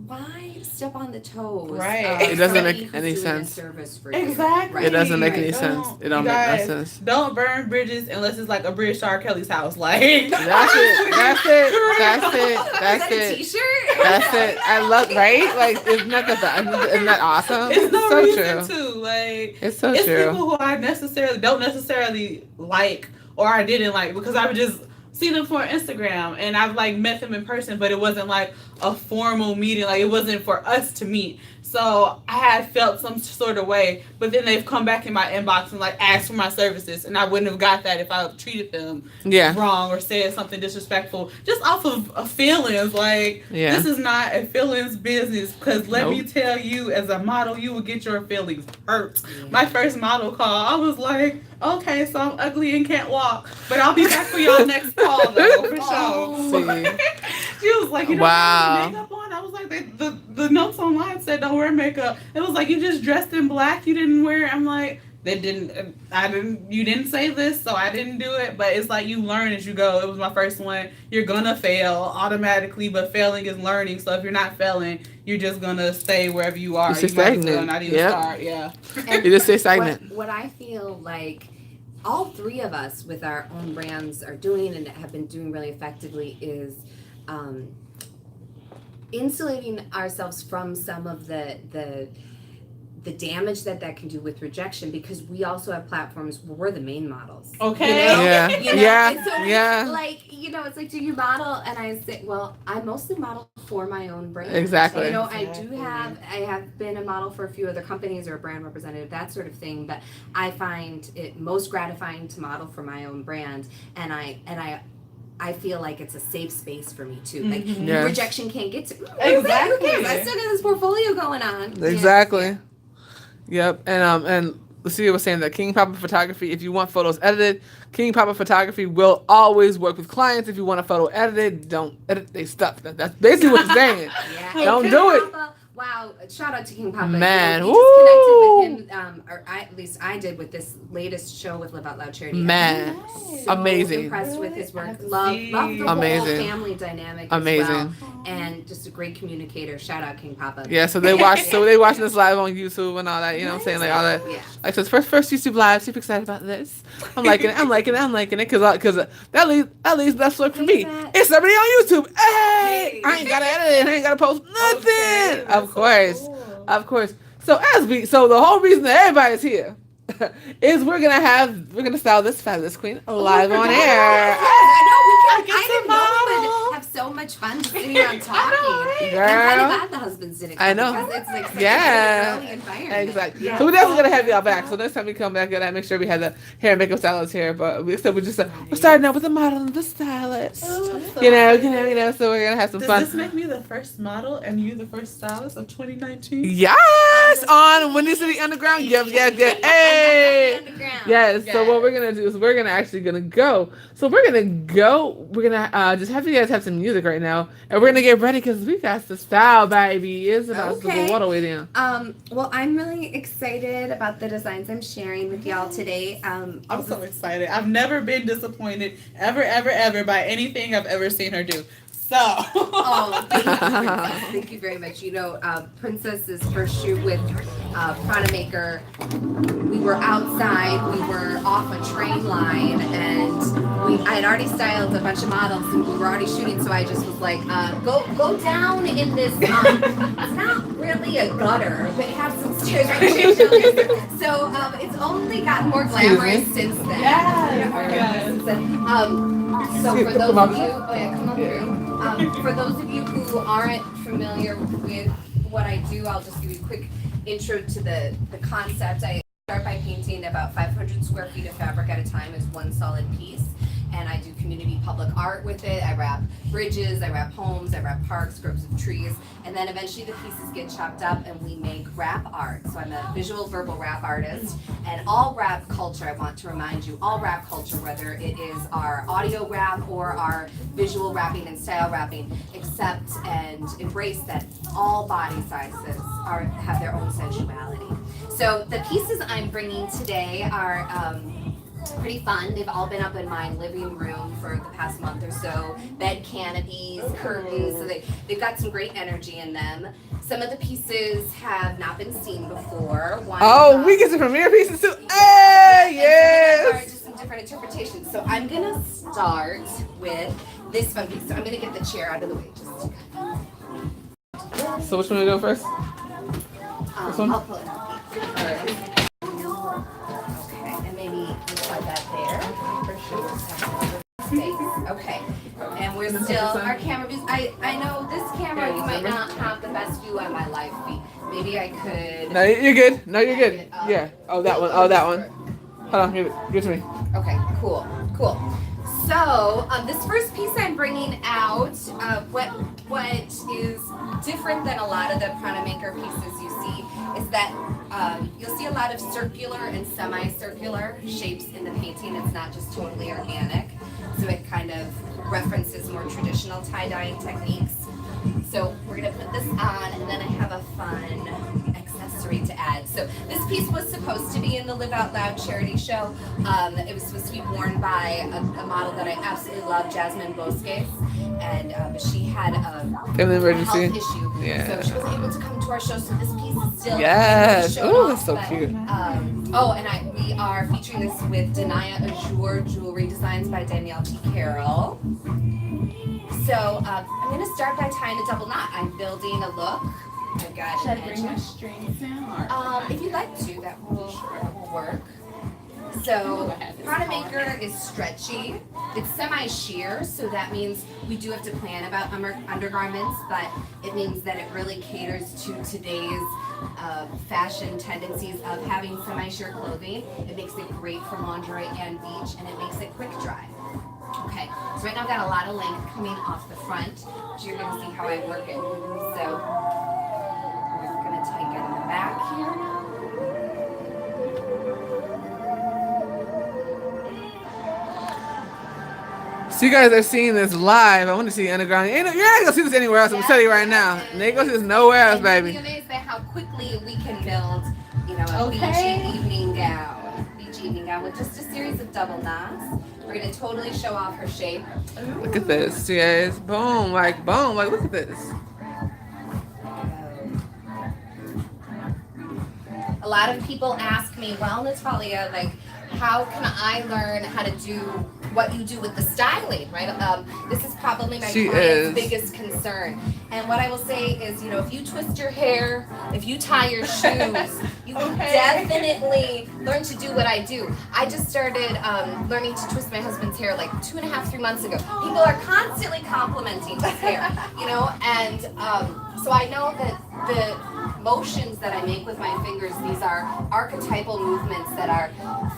why step on the toes? Right. Of It doesn't somebody make who's any doing a sense. service for you. Exactly. Right. It doesn't make any Right. sense. It don't You make no guys, sense. Don't burn bridges unless it's like a bridge to R. Kelly's house. Like That's it. That's it. That's it. Is That's that a it. t-shirt? That's it. I love right. Like isn't that awesome? it's no so reason true. to. Like It's so it's true. people who I don't necessarily like or I didn't like because I would just see them for Instagram and I've like met them in person, but it wasn't like a formal meeting. Like it wasn't for us to meet. So I had felt some sort of way, but then they've come back in my inbox and like asked for my services, and I wouldn't have got that if I treated them wrong or said something disrespectful, just off of feelings. Like this is not a feelings business. Because let me tell you, as a model, you will get your feelings hurt. My first model call, I was like, okay, so I'm ugly and can't walk, but I'll be back for y'all next call though, for sure. She was like, you don't have makeup on. I was like, the notes online said don't wear makeup. It was like you just dressed in black. You didn't wear. I'm like, you didn't say this, so I didn't do it. But it's like you learn as you go. It was my first one. You're gonna fail automatically, but failing is learning. So if you're not failing, you're just gonna stay wherever you are. You stay stagnant. Not even start. Yeah. You just stay stagnant. What I feel like all three of us with our own brands are doing and have been doing really effectively is insulating ourselves from some of the damage that can do with rejection, because we also have platforms where we're the main models. Okay. You know? Yeah. You know? Yeah. And so Yeah. like, you know, it's like, do you model? And I say, well, I mostly model for my own brand. Exactly. You know, I have been a model for a few other companies or a brand representative, that sort of thing. But I find it most gratifying to model for my own brand, and I feel like it's a safe space for me too. Like rejection can't get to. Exactly. Who cares? I still got this portfolio going on. Exactly. Yeah. Yep. And Lucia was saying that King Papa Photography, if you want photos edited, King Papa Photography will always work with clients. If you want a photo edited, don't edit their stuff. That's basically what you're saying. Yeah. Don't do it. Papa, wow, shout out to King Papa. Man, we just connected with him, or at least I did with this latest show with Live Out Loud Charity. Man, So amazing. impressed with his work. I have to Love see. the whole Amazing. family dynamic Amazing. as well. And just a great communicator. Shout out King Papa. Yeah, so they watching this live on YouTube and all that, you know what I'm saying? Like all that. Yeah. Like so first YouTube live, super excited about this. I'm liking it because at least that's what for me. It's already on YouTube. Hey, I ain't gotta edit it, I ain't gotta post nothing. Okay, Of course. so cool. Of course. So the whole reason that everybody's here is we're gonna style this fabulous queen live on air. I know I get I to didn't know we model. would have so much much fun just sitting around talking. I'm Girl. kind of glad the husbands didn't come I know. because it's like such Yeah. a really early environment. Exactly. Yeah. So we're definitely gonna have y'all back. So next time we come back, I make sure we have the hair and makeup stylists here. But we're just we're starting out with the model and the stylist. Oh, so You know. So we're gonna have some Does fun. this make me the first model and you the first stylist of 2019? Yes, on Windy City Underground. Yes. Hey. Underground. Yes. So what we're gonna do is we're gonna go. So we're gonna go. We're gonna just have you guys have some music right now, and we're gonna get ready because we got the style, baby. It's about to Okay. go all the way down. Well, I'm really excited about the designs I'm sharing with y'all today. I'm so excited. I've never been disappointed ever by anything I've ever seen her do. So. Oh, thank you, Princess. Thank you very much. You know, Princess's first shoot with Prana Maker, we were outside, we were off a train line, and I had already styled a bunch of models, and we were already shooting, so I just was like, go down in this, it's not really a gutter, but it has some stairs right here. So it's only gotten more glamorous since then. Yes. So for those of you, come up through. For those of you who aren't familiar with what I do, I'll just give you a quick intro to the concept. I start by painting about 500 square feet of fabric at a time as one solid piece. And I do community public art with it. I wrap bridges, I wrap homes, I wrap parks, groves of trees, and then eventually the pieces get chopped up and we make wrap art. So I'm a visual verbal wrap artist, and all wrap culture, I want to remind you, all wrap culture, whether it is our audio wrap or our visual wrapping and style wrapping, accept and embrace that all body sizes have their own sensuality. So the pieces I'm bringing today are pretty fun. They've all been up in my living room for the past month or so. Bed canopies, curtains, so they've got some great energy in them. Some of the pieces have not been seen before. We get to premiere pieces too. Hey, yes. Just some different interpretations. So I'm gonna start with this fun piece. So I'm gonna get the chair out of the way. So which one do we go first? This one? I'll pull it up. Alright. Okay, and maybe just like that there. For sure. Space. Okay. And we're still our camera views. I know this camera you might not have the best view on my live feed. Maybe I could. No, you're good. No, you're good. Yeah. Oh, that one. Oh, that one. Hold on. Give it to me. Okay. Cool. So this first piece I'm bringing out, what is different than a lot of the Prana Maker pieces you see is that you'll see a lot of circular and semi-circular shapes in the painting. It's not just totally organic. So it kind of references more traditional tie-dyeing techniques. So we're gonna put this on, and then I have a fun accessory to add. So this piece was supposed to be in the Live Out Loud charity show. It was supposed to be worn by a model that I absolutely love, Jasmine Bosques, and she had a emergency. health issue. Yeah. So she wasn't able to come to our show, so this piece is still Yes. showing Oh, off, that's so but, cute. and we are featuring this with Danaya Azure Jewelry Designs by Danielle T. Carroll. So I'm going to start by tying a double knot. I'm building a look. I've got Should I an bring my edge. strings now? If you'd like to, that will work. So Prana Maker is stretchy. It's semi-sheer, so that means we do have to plan about undergarments, but it means that it really caters to today's fashion tendencies of having semi-sheer clothing. It makes it great for lingerie and beach, and it makes it quick dry. Okay, so right now I've got a lot of length coming off the front, so you're going to see how I work it. So I'm just going to tighten in the back here now. So you guys are seeing this live. I want to see Underground. You're not gonna see this anywhere else. I'm telling you right now. They gonna see this nowhere else, baby. You'll be amazed by how quickly we can build, a beachy evening gown. Beachy evening gown with just a series of double knots. We're gonna totally show off her shape. Look at this, you guys. Boom, like look at this. A lot of people ask me, well, Natalia, how can I learn how to do what you do with the styling, right? This is probably my client's biggest concern. And what I will say is, if you twist your hair, if you tie your shoes, you can definitely learn to do what I do. I just started learning to twist my husband's hair 2.5, 3 months ago. People are constantly complimenting complimenting his hair, you know, and so I know that the motions that I make with my fingers, these are archetypal movements that our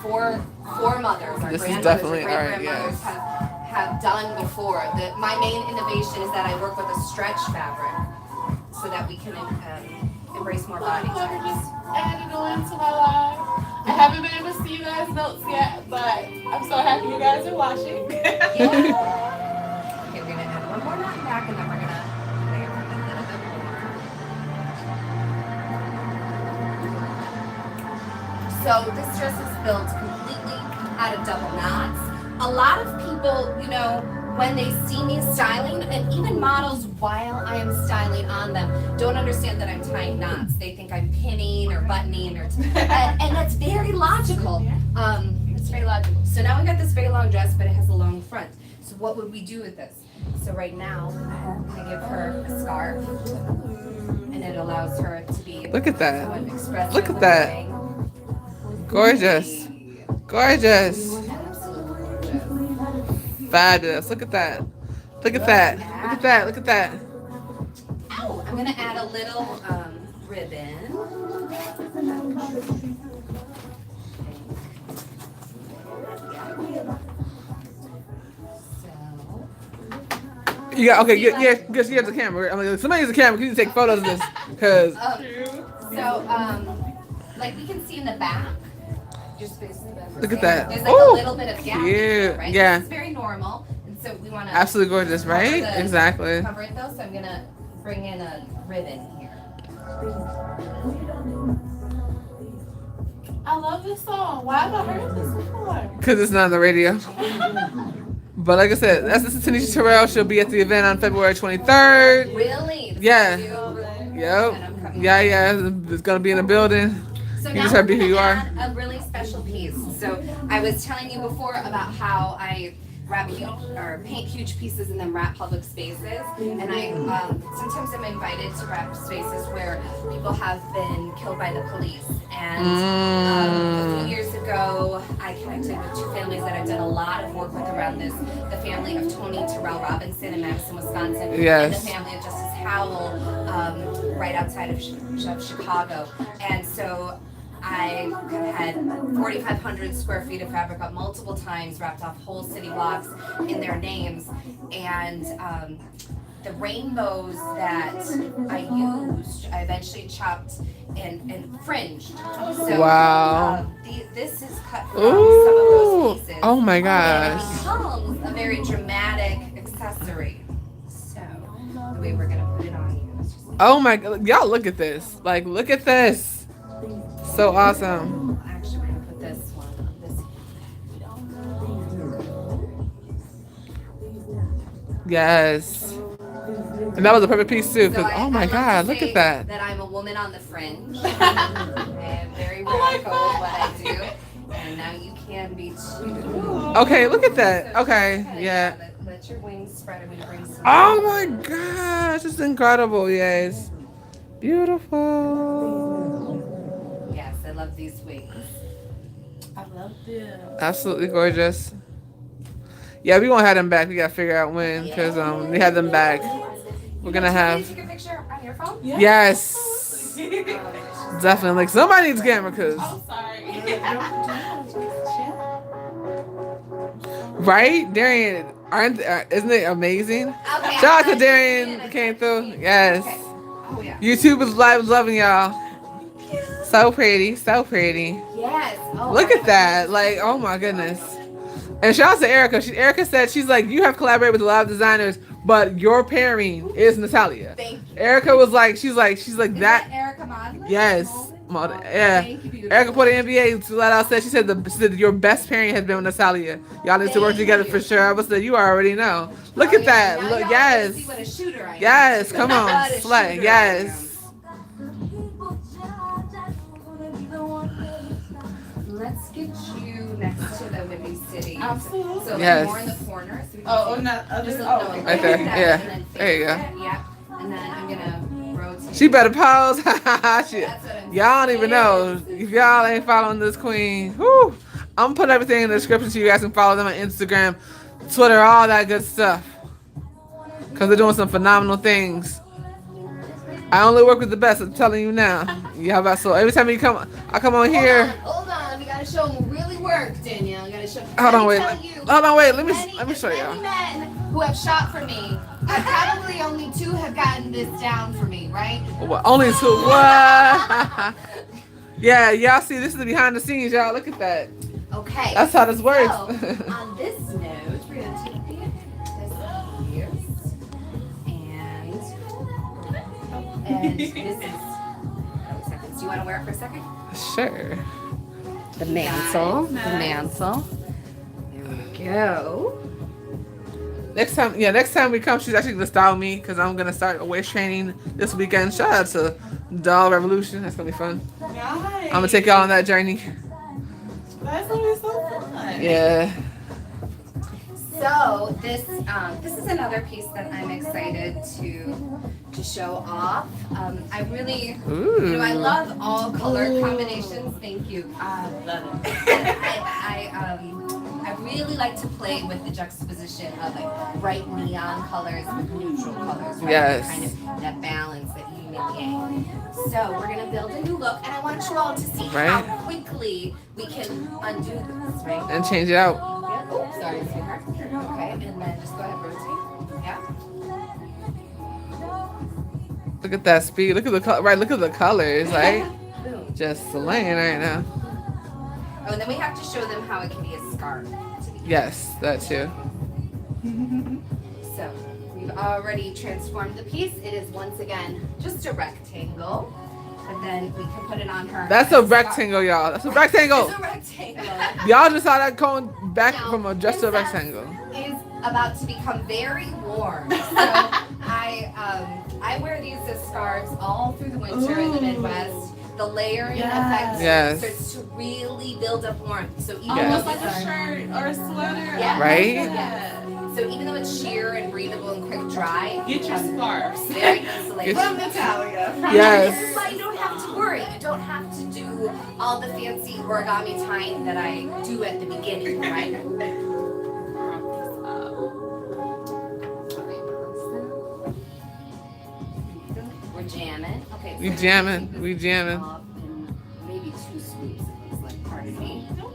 foremothers, our This is grandmothers, definitely our art, great-grandmothers yes. have done before. My main innovation is that I work with a stretch fabric so that we can embrace more body Never types. just added on to my life. I haven't been able to see you guys' notes yet, but I'm so happy you guys are watching. Yeah. Okay, we're gonna add one more knot back, and then we're gonna layer a little bit more. So this dress is built completely out of double knots. A lot of people, you know, when they see me styling, and even models while I am styling on them, don't understand that I'm tying knots. They think I'm pinning or buttoning, and that's very logical. It's very logical. So now we got this very long dress, but it has a long front. So what would we do with this? So right now, I give her a scarf, and it allows her to be Look at that. somewhat expressive. Look at that. Gorgeous. Gorgeous. Fabulous. Look at that. Look at that. Look at that. Look at that. Ow! I'm gonna add a little ribbon. So. You got okay. Yeah. Because you have the camera. I'm like, somebody use the camera. You need to take photos of this because. Like we can see in the back. Just Look at that. There's like Ooh, a little bit of gap, cute. right? Yeah. This is very normal, and so we want to Absolutely gorgeous, right? Exactly. cover it though. So I'm gonna bring in a ribbon here. I love this song. Why have I heard this before? Because it's not on the radio. But like I said, that's Tanisha Terrell. She'll be at the event on February 23rd. Really? Yeah. Yep. Yeah. It's gonna be in the building. So You now just have to we're be who you gonna are. add a really special piece. So I was telling you before about how I paint huge pieces and then wrap public spaces. And I sometimes I'm invited to wrap spaces where people have been killed by the police. And a few years ago, I connected with two families that I've done a lot of work with around this. The family of Tony Terrell Robinson in Madison, Wisconsin, Yes. and the family of Justice Howell right outside of Chicago. And so I had 4,500 square feet of fabric up multiple times, wrapped off whole city blocks in their names, and the rainbows that I used, I eventually chopped and fringed. So, Wow. this is cut from some of those pieces. Oh my And gosh. it becomes a very dramatic accessory. So the way we're gonna put it on you is just Oh my God. Y'all look at this. Like, look at this. So awesome. actually we're gonna put this one on this. Yes. And that was a perfect piece too. So Cause I oh my love to God, look say at that. That I'm a woman on the fringe. And very radical is what I do. And now you can be too. Okay, look at that. So Okay, just kinda, yeah. Let your wings spread. I'm gonna bring some. Oh my gosh, it's incredible. Yes, beautiful. Yes, I love these wings. I love this. Absolutely gorgeous. Yeah, we won't have them back. We gotta figure out when, because they have them back. We're gonna Can you have. take a picture on your phone? Yes, definitely. Like somebody needs a camera, cause I'm sorry. right, Darian, isn't it amazing? Okay. Shout out to Darian who came through. Yes, Okay. Oh yeah. YouTube is live, loving y'all. So pretty, so pretty. Yes. Oh, Look at that. Like, oh my goodness. And shout out to Erica. Erica said, she's like, you have collaborated with a lot of designers, but your pairing is Natalia. Thank you. Erica was like, she's like Is that. Erica Modlin? Yes. Yeah. Thank you, beautiful. Erica put an NBA to let out said, she said your best pairing has been with Natalia. Y'all need to work Thank together you. for sure. I was like, you already know. Look Oh, at yeah. that. Now Look, y'all yes. See what a shooter I am. Yes. Come on. What a Slay. shooter I Yes. Let's get you next to the Windy City. Absolutely. So like Yes. more in the corner. So we can Oh, see. not Just oh, no, okay. Right there, like that, yeah. and then There you face go. it, Yep. And then I'm gonna rotate. She better pose. Shit. That's what I'm Y'all don't even know. If y'all ain't following this queen, whoo, I'm gonna put everything in the description so you guys can follow them on Instagram, Twitter, all that good stuff. because they're doing some phenomenal things. I only work with the best. I'm telling you now. Yeah, about so every time you come, I come on here. Hold on. We gotta show them who really work, Danielle. We gotta show. Hold on, wait. Hold on, wait. Let me show many y'all. men who have shot for me, probably only 2 have gotten this down for me, right? What, only 2? What? Yeah, y'all see, this is the behind the scenes, y'all. Look at that. Okay. That's how this works. So, on this note, we're gonna take this here, and this is. Oh, seconds. Do you want to wear it for a second? Sure. The mantle. The mantle. There we go. Next time we come, she's actually gonna style me because I'm gonna start a waist training this weekend. Shout out to Doll Revolution. That's gonna be fun. Nice. I'm gonna take y'all on that journey. That's gonna be so fun. Yeah. So this is another piece that I'm excited to show off. I really, I love all color combinations. Thank you. I love it. I really like to play with the juxtaposition of like bright neon colors with neutral colors, right? Yes. Kind of that balance, that yin and yang. So we're gonna build a new look, and I want you all to see how quickly we can undo this, right? And change it out. Yeah. Oh, sorry, sweetheart. Okay, and then just go ahead and rotate. Yeah. Look at that speed. Look at the color. Right. Look at the colors. Like Boom. just slaying right now. Oh, and then we have to show them how it can be a scarf. Yes, that too. So we've already transformed the piece. It is once again just a rectangle, but then we can put it on her. That's a rectangle, y'all. That's a rectangle. It's a rectangle. Y'all just saw that going back Now, from just a princess rectangle. Is about to become very warm. So I wear these as scarves all through the winter in the Midwest. The layering effect starts to really build up warmth. So even Almost though like a shirt or a sweater. Yeah. Right? Yeah. So even though it's sheer and breathable and quick dry, Get your scarves. very insulated. From Natalia. Yes. This is why you don't have to worry. You don't have to do all the fancy origami tying that I do at the beginning, right? We're jamming. Okay. We jamming. We jamming. Maybe 2 swoops. It looks like. Pardon me. Go.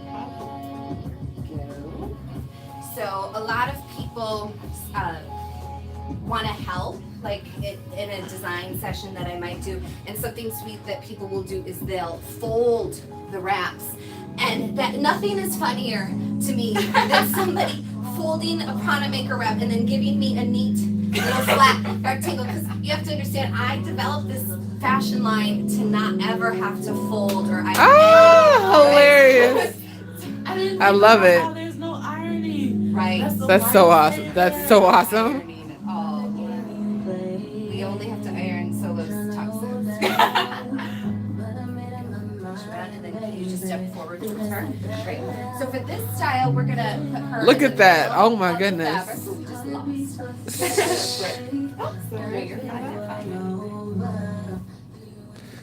So a lot of people want to help, like in a design session that I might do, and something sweet that people will do is they'll fold the wraps, and that nothing is funnier to me than somebody folding a Prana Maker wrap and then giving me a neat little flat rectangle, because you have to understand, I developed this fashion line to not ever have to fold or hilarious. I love it. There's no irony. Right. That's so awesome. That's so awesome. Ironing at all. We only have to iron Solo's tuxes. And then you just step forward towards her. Great. So for this style, we're gonna put her. Look in at the that. middle Oh my of the goodness. fabric, but we just lost. No, you're fine. You're fine.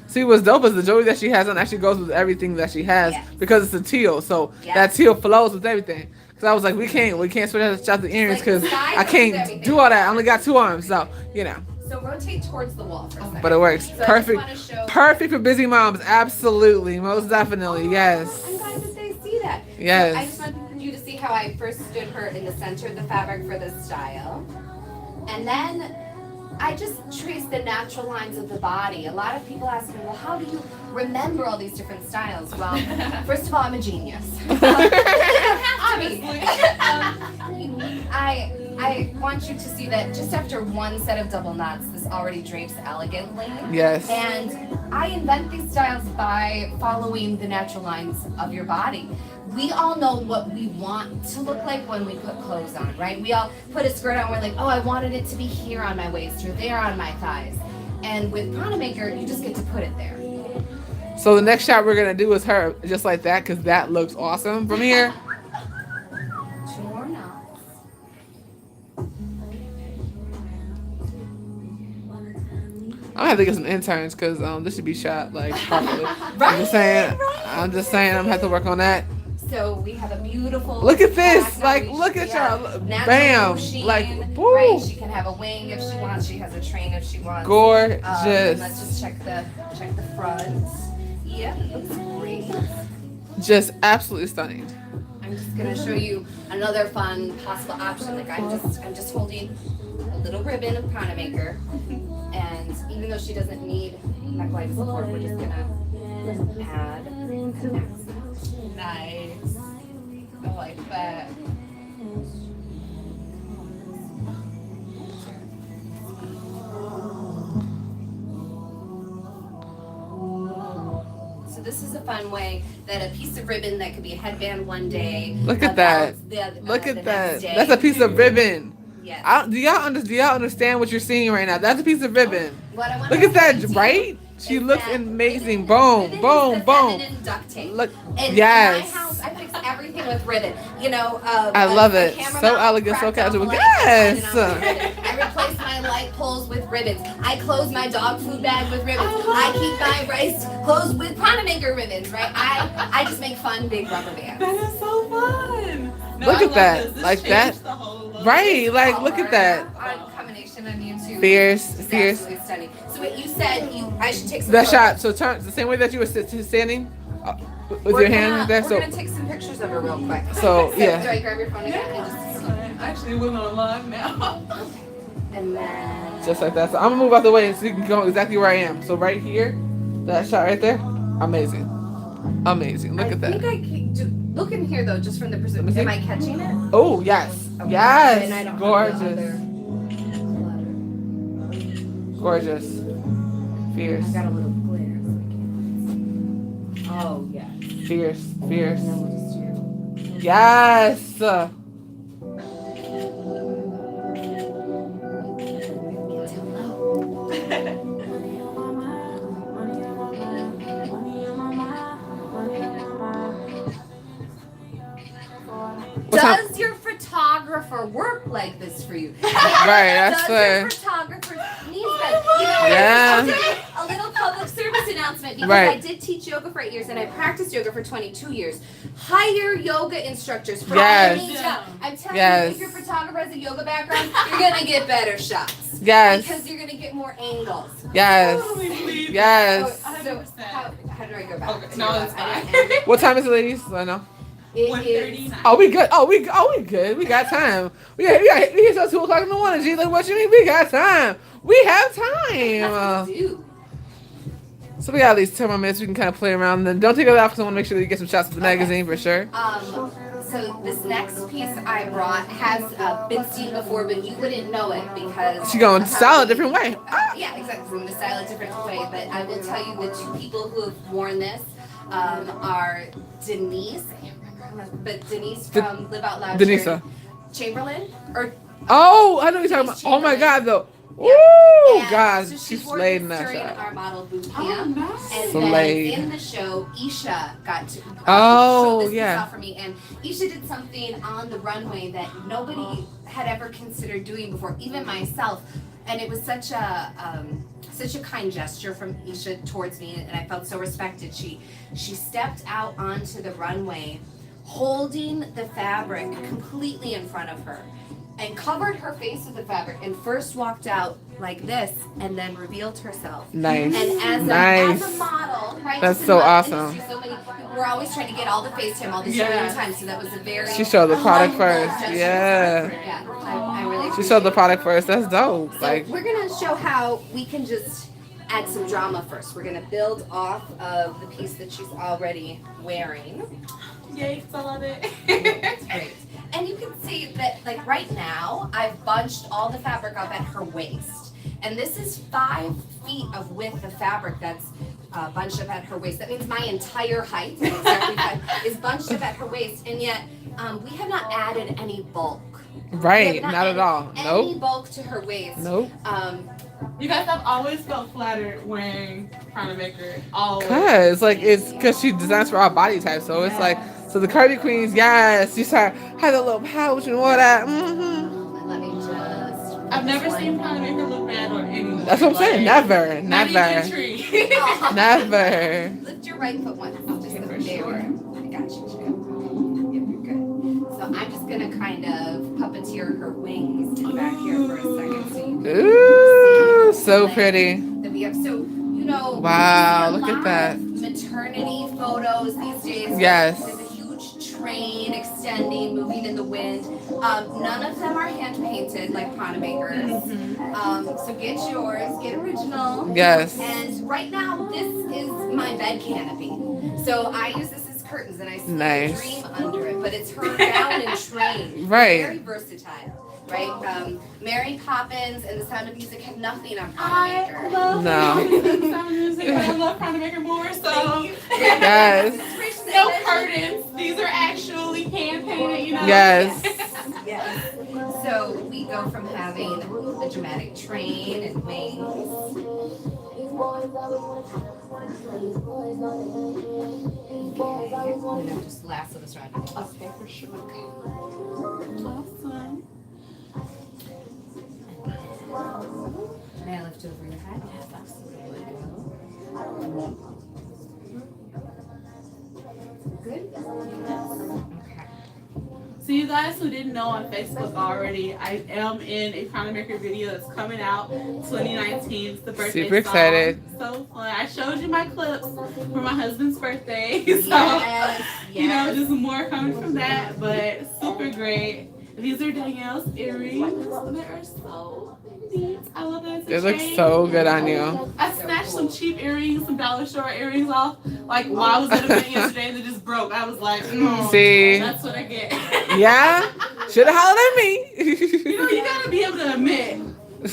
See, what's dope is the jewelry that she has on actually goes with everything that she has because it's a teal. So that teal flows with everything. Because I was like, we can't switch out the earrings because I can't do all that. I only got 2 arms, so you know. So rotate towards the wall for a second. But it works. So Perfect. Perfect for busy moms. Absolutely. Most definitely. Yes. I'm glad that they see that. Yes. So I just wanted you to see how I first stood her in the center of the fabric for this style. And then I just traced the natural lines of the body. A lot of people ask me, well, how do you remember all these different styles? Well, first of all, I'm a genius. You don't have to be. I want you to see that just after 1 set of double knots, this already drapes elegantly. Yes. And I invent these styles by following the natural lines of your body. We all know what we want to look like when we put clothes on, right? We all put a skirt on, we're like, oh, I wanted it to be here on my waist or there on my thighs. And with Prana Maker, you just get to put it there. So the next shot we're going to do is her just like that because that looks awesome from here. 2 more knots. I'm gonna have to get some interns because this should be shot like properly. Right, I'm just saying I'm gonna have to work on that. So we have a beautiful. Look at this. back. Like, We- look at yeah, y'all. natural Bam. sheen, Like, right? woo. She can have a wing if she wants. She has a train if she wants. Gorgeous. And let's just check the front. Yep, it looks great. Just absolutely stunning. I'm just gonna show you another fun possible option. Like I'm just holding a little ribbon of Prana Maker, and even though she doesn't need neckline support, we're just gonna add an accent. Nice. I like that. So this is a fun way that a piece of ribbon that could be a headband one day. Look at that. Look at that. That's a piece of ribbon. Yes. Do y'all understand what you're seeing right now? That's a piece of ribbon. What I want Look to at that, say to you right? She is looks that amazing. ribbon- Boom, ribbon is boom, the boom. feminine duct tape. Look, In yes. my house, I fix everything with ribbon. You know, I love it. So elegant, so casual. Yes. I replace my light poles with ribbons. I close my dog food bag with ribbons. I keep my rice closed with Prana Maker ribbons, right? I just make fun big rubber bands. That is so fun. No, Look I at love that. This. This Like that. changed the whole look. Right, like look at that. On combination on YouTube. Fierce, is fierce. absolutely stunning. So what you said, I should take some That photos. shot. So turn the same way that you were standing with your hand like that. We're So gonna take some pictures of her real quick. So, yeah. Do I grab your phone again? And just Actually, we're on live now. and then. just like that. So I'm gonna move out the way so you can go exactly where I am. So right here, that shot right there, amazing, amazing. Look at I think that. I can look in here though, just from the Let me perspective. see. Am I catching it? Oh yes, Okay. And I yes, don't have the gorgeous, other gorgeous, clutter. fierce, I've got a little glare. So I can't. Oh yes. fierce, fierce. And then we'll just do. Yes. What time- Does your photographer work like this for you? Right, that's Does fair. your photographer need that? You know, Yeah. a little public service announcement because Right. I did teach yoga for 8 years and I practiced yoga for 22 years. Hire yoga instructors for Yes. any job. I'm telling Yes. you, if your photographer has a yoga background, you're gonna get better shots. Yes. Because you're gonna get more angles. Yes. Totally believe that. Yes. Oh, so how do I go back? Okay, to no, yoga? it's I fine. didn't end it. What time is it, ladies? Let know. It is 1:39. Oh, we good. Oh, we good. We got time. We here till 2:00 in the morning. G, like what you mean? We got time. We have time. Dude. So we got at least 10 more minutes. We can kind of play around. Then don't take it off because I want to make sure that you get some shots of the magazine for sure. So this next piece I brought has been seen before, but you wouldn't know it because She going to of how style a we- different way. Yeah, exactly. So I'm gonna style it a different way, but I will tell you the two people who have worn this are Denise. I can't remember her last, but Denise from Live Out Loud. Denisa. Chamberlain or Oh, I know what you're talking about. Oh my God, though. Yeah. Woo, And God, so she wore slayed this in that during shot. our model boot Oh, camp. nice. And Slayed. then in the show, Isha got to Oh, show this piece yeah. off for me. And Isha did something on the runway that nobody had ever considered doing before, even myself. And it was such a kind gesture from Isha towards me, and I felt so respected. She stepped out onto the runway, holding the fabric completely in front of her, and covered her face with the fabric, and first walked out like this, and then revealed herself. Nice. And as Nice. a model, right? That's just in so the awesome. industry, so many people were always trying to get all the face time, all the showing Yeah. time. So that was a very She showed the product humble first. gesture. Yeah. Yeah, I really She appreciate showed the it. product first. That's dope. So Like, we're gonna show how we can just add some drama first. We're gonna build off of the piece that she's already wearing. Yay, I love it. It's great. And you can see that, like right now, I've bunched all the fabric up at her waist. And this is 5 feet of width of fabric that's bunched up at her waist. That means my entire height is bunched up at her waist. And yet, we have not added any bulk. We right. have Not at all. Any Nope. bulk to her waist. Nope. You guys have always felt flattered wearing Prana Maker. Always. Cause she designs for our body type. So it's like, so the curvy queens, yes, you start had a little pouch and all that. Mm-hmm. And let me just. I've never seen Prana Maker look bad on anyone. That's what I'm saying. Like, Never, not even a never, tree. Oh. never. Lift your right foot once. Just for there. sure. I got you. I'm just gonna kind of puppeteer her wings in back here for a second, so you can Ooh, see so the pretty. that we have. So you know, Wow, we see look a at lot that. of maternity photos these days. Yes. There's a huge train extending, moving in the wind. None of them are hand painted like Panamakers. So get yours, get original. Yes. And right now, this is my bed canopy. So I use this as curtains, and I sleep Nice. dream under it. But it's her gown and train. Right. Very versatile, right? Mary Poppins and The Sound of Music have nothing on I Panamakers. love No. Sound Music, but I love trying to make her more. So Yes. no curtains. These are actually hand painted. You know. Yes. Yes. So we go from having a dramatic train and wings. Okay. Just lasso this around. Okay, for sure. Awesome. May I lift over your head? Yes, absolutely. Good? Okay. So you guys who didn't know on Facebook already, I am in a Panabaker video that's coming out 2019. It's the birthday Super excited. song. So fun. I showed you my clips for my husband's birthday. So, Yes, you know, yes. just more coming from that, but super great. These are Danielle's earrings. They are so neat. I love that. They look so good on you. I snatched some cheap earrings, some dollar store earrings off, like while I was at an event yesterday, and they just broke. I was like, See? that's what I get. Yeah? Should have hollered at me. You know, you gotta be able to admit.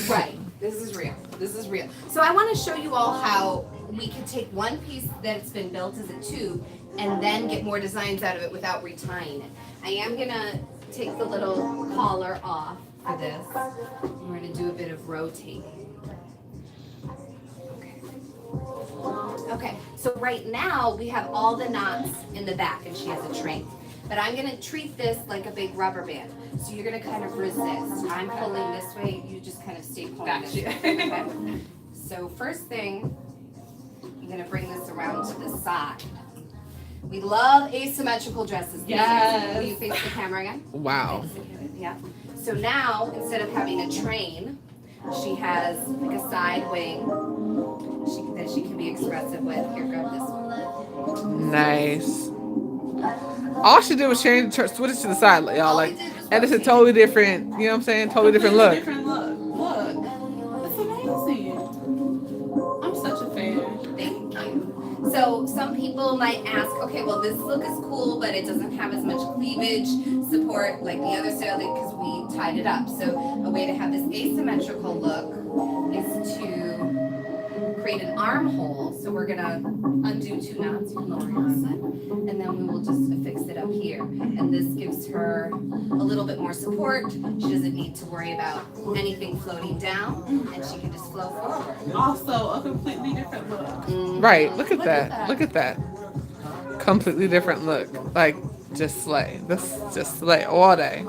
Right. This is real. This is real. So I want to show you all how we can take one piece that's been built as a tube and then get more designs out of it without retying it. I am going to take the little collar off for this. We're going to do a bit of rotating. Okay, so right now we have all the knots in the back and she has a train. But I'm going to treat this like a big rubber band. So you're going to kind of resist. I'm pulling this way, you just kind of stay pulling this way. Okay? So first thing, I'm going to bring this around to the side. We love asymmetrical dresses. Yes. Will you face the camera again? Wow. Yeah. So now, instead of having a train, she has like a side wing that she can be expressive with. Here, grab this one. Nice. All she did was change, switch it to the side, y'all. All Like, we did was and it's a rotate. totally different, you know what I'm saying? Totally different look. Different look. Look. It's amazing. I'm such a fan. Thank you. So some people might ask, okay, well this look is cool, but it doesn't have as much cleavage support like the other style because we tied it up. So a way to have this asymmetrical look is to create an armhole. So we're gonna undo 2 knots from lower your side, and then we will just affix it up here. And this gives her a little bit more support. She doesn't need to worry about anything floating down, and she can just flow forward. Also, a completely different look. Right. Look at that. Look at that. Completely different look. Like, just slay. This just slay all day.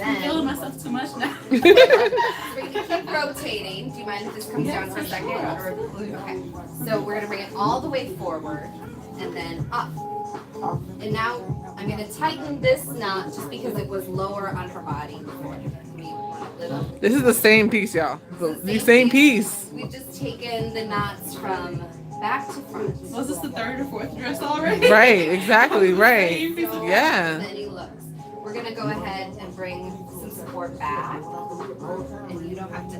I'm feeling Then myself too much now. we're gonna keep rotating. Do you mind if this comes down for a second? Okay. So we're gonna bring it all the way forward and then up. And now I'm gonna tighten this knot just because it was lower on her body before. This is the same piece, y'all. The same piece. We've just taken the knots from back to front. Was this the 3rd or 4th dress already? Right. Exactly. Right. So Yeah. many looks. We're gonna go ahead and bring some support back, and you don't have to.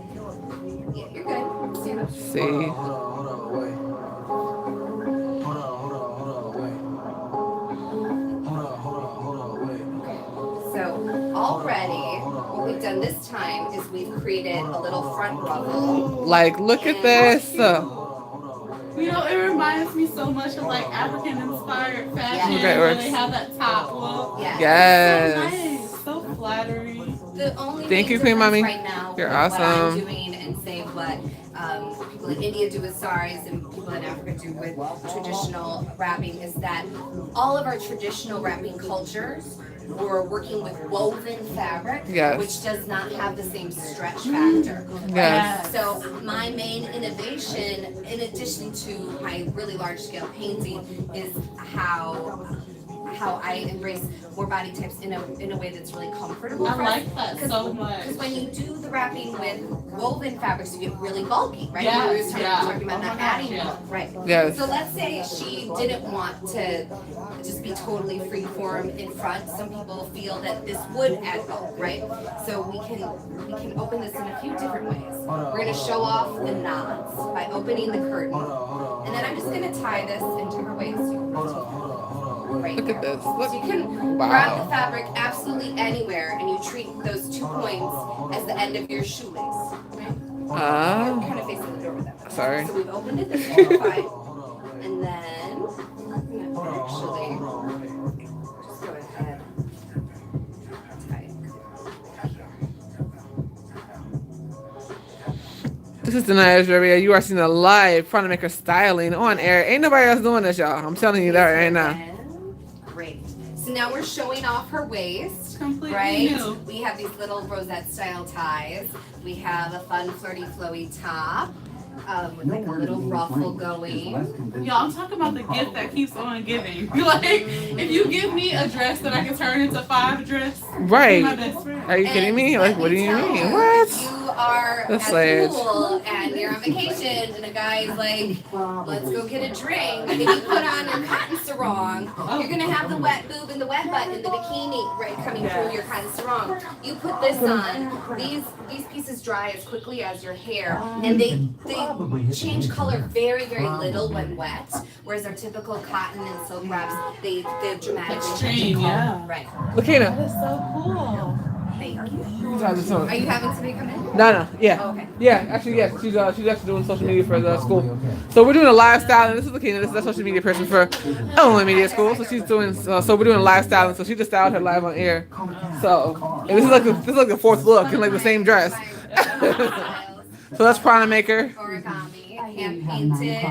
Yeah, you're good. Stand up. See. Hold on, wait. Hold on, wait. So already, what we've done this time is we've created a little front ruffle. Like, look at this. You know, it reminds me so much of like African-inspired fashion, Yeah. Okay, where works. they have that top look. Yeah. So Yes. nice, so flattering. The only Thank big you, Queen difference Mommy. right now You're with what I'm awesome. doing and say what people in India do with saris and people in Africa do with traditional wrapping is that all of our traditional wrapping cultures were working with woven fabric, Yes. which does not have the same stretch factor. Yes. So my main innovation, in addition to my really large scale painting, is how how I embrace more body types in a way that's really comfortable. I for us. like that so much. Because when you do the wrapping with woven fabrics, you get really bulky, right? Yes, We were talking about Oh not my adding gosh, bulk, right? Yes. So let's say she didn't want to just be totally free form in front. Some people feel that this would add bulk, right? So we can open this in a few different ways. We're gonna show off the knots by opening the curtain, and then I'm just gonna tie this into her waist. Right Look here. at this. Look. So you can Wow. wrap the fabric absolutely anywhere, and you treat those 2 points as the end of your shoelace. Right? Ah. Kind of facing the door with that. Sorry. So we've opened it this fine, and then I'm gonna actually just go ahead. Tie it. This is Danaya Azure. You are seeing a live Prana Maker styling on air. Ain't nobody else doing this, y'all. I'm telling you that right now. Great. So now we're showing off her waist, Completely right? new. We have these little rosette style ties. We have a fun flirty flowy top with like a little ruffle going. Y'all, I'm talking about the gift that keeps on giving. Like, if you give me a dress that I can turn into 5 dress, Right. my best friend. Are you kidding me? And Like, let what do me you tell mean? you, What? You are That's at like- the pool and you're on vacation and a guy's like, let's go get a drink. And you put on your cotton sarong. You're gonna have the wet boob and the wet butt and the bikini right coming through your cotton sarong. You put this on. These pieces dry as quickly as your hair, and they change color very little when wet. Whereas our typical cotton and silk wraps, they dramatically change Extreme, color. yeah. Right. Lakina. That's so cool. Thank you. Try this on. Are you having somebody come in? No, yeah. Oh, okay. Yeah, actually, yes. She's actually doing social media for the school. So we're doing a live styling. This is Lakina. This is a social media person for Illinois Media School. So she's doing, so we're doing a live styling. So she just styled her live on air. So and this is like the 4th look in like the same dress. So that's Prana Maker. Origami, hand painted,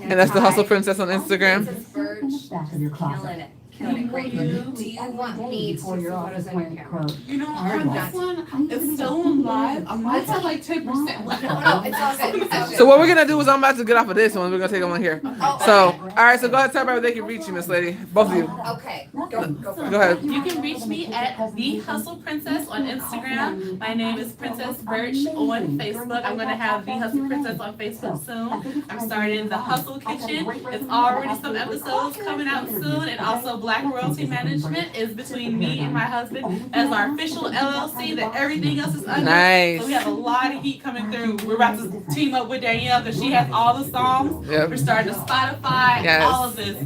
And that's the Hustle Princess on Instagram. Princess Birch, just killing it. Killing it. Great. Do you want me to put photos on your camera? You know, on this one, it's still on live. I'm not at like 10% left. No, it's all good. It's all good. So what we're gonna do is I'm about to get off of this one. We're gonna take one here. Oh, So okay. all right. So go ahead, tell everybody they can reach you, Miss Lady. Both of you. Okay, go for it. Go ahead. You can reach me at The Hustle Princess on Instagram. My name is Princess Birch on Facebook. I'm going to have The Hustle Princess on Facebook soon. I'm starting The Hustle Kitchen. It's already some episodes coming out soon. And also Black Royalty Management is between me and my husband as our official LLC that everything else is under. Nice. So we have a lot of heat coming through. We're about to team up with Danielle because she has all the songs. Yep. We're starting to Spotify. Yes. All of this.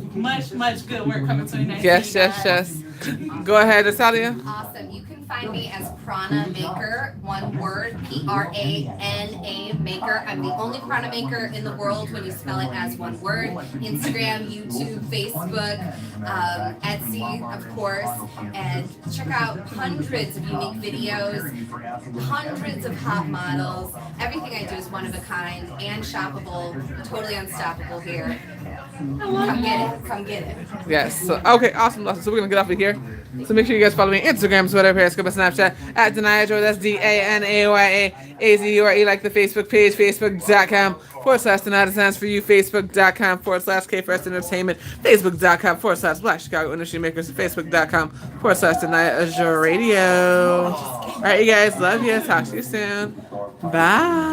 Much good work coming 2019. Yes. guys. Go ahead, Natalia. Awesome. You can find me as Prana Maker, one word, Prana Maker. I'm the only Prana Maker in the world when you spell it as one word. Instagram, YouTube, Facebook, Etsy, of course. And check out hundreds of unique videos, hundreds of hot models. Everything I do is one of a kind and shoppable, totally unstoppable here. Come get it. Come get it. Yes. So okay, awesome. So we're gonna get off of here. So make sure you guys follow me on Instagram, Twitter, Periscope, and Snapchat at Danaya Azure. That's DANAYAAZURE, like the Facebook page, facebook.com/Danaya Designs for You, facebook.com/K for S Entertainment, facebook.com/Black Chicago Industry Makers, facebook.com/Danaya Azure Radio. All right, you guys, love you. Talk to you soon. Bye.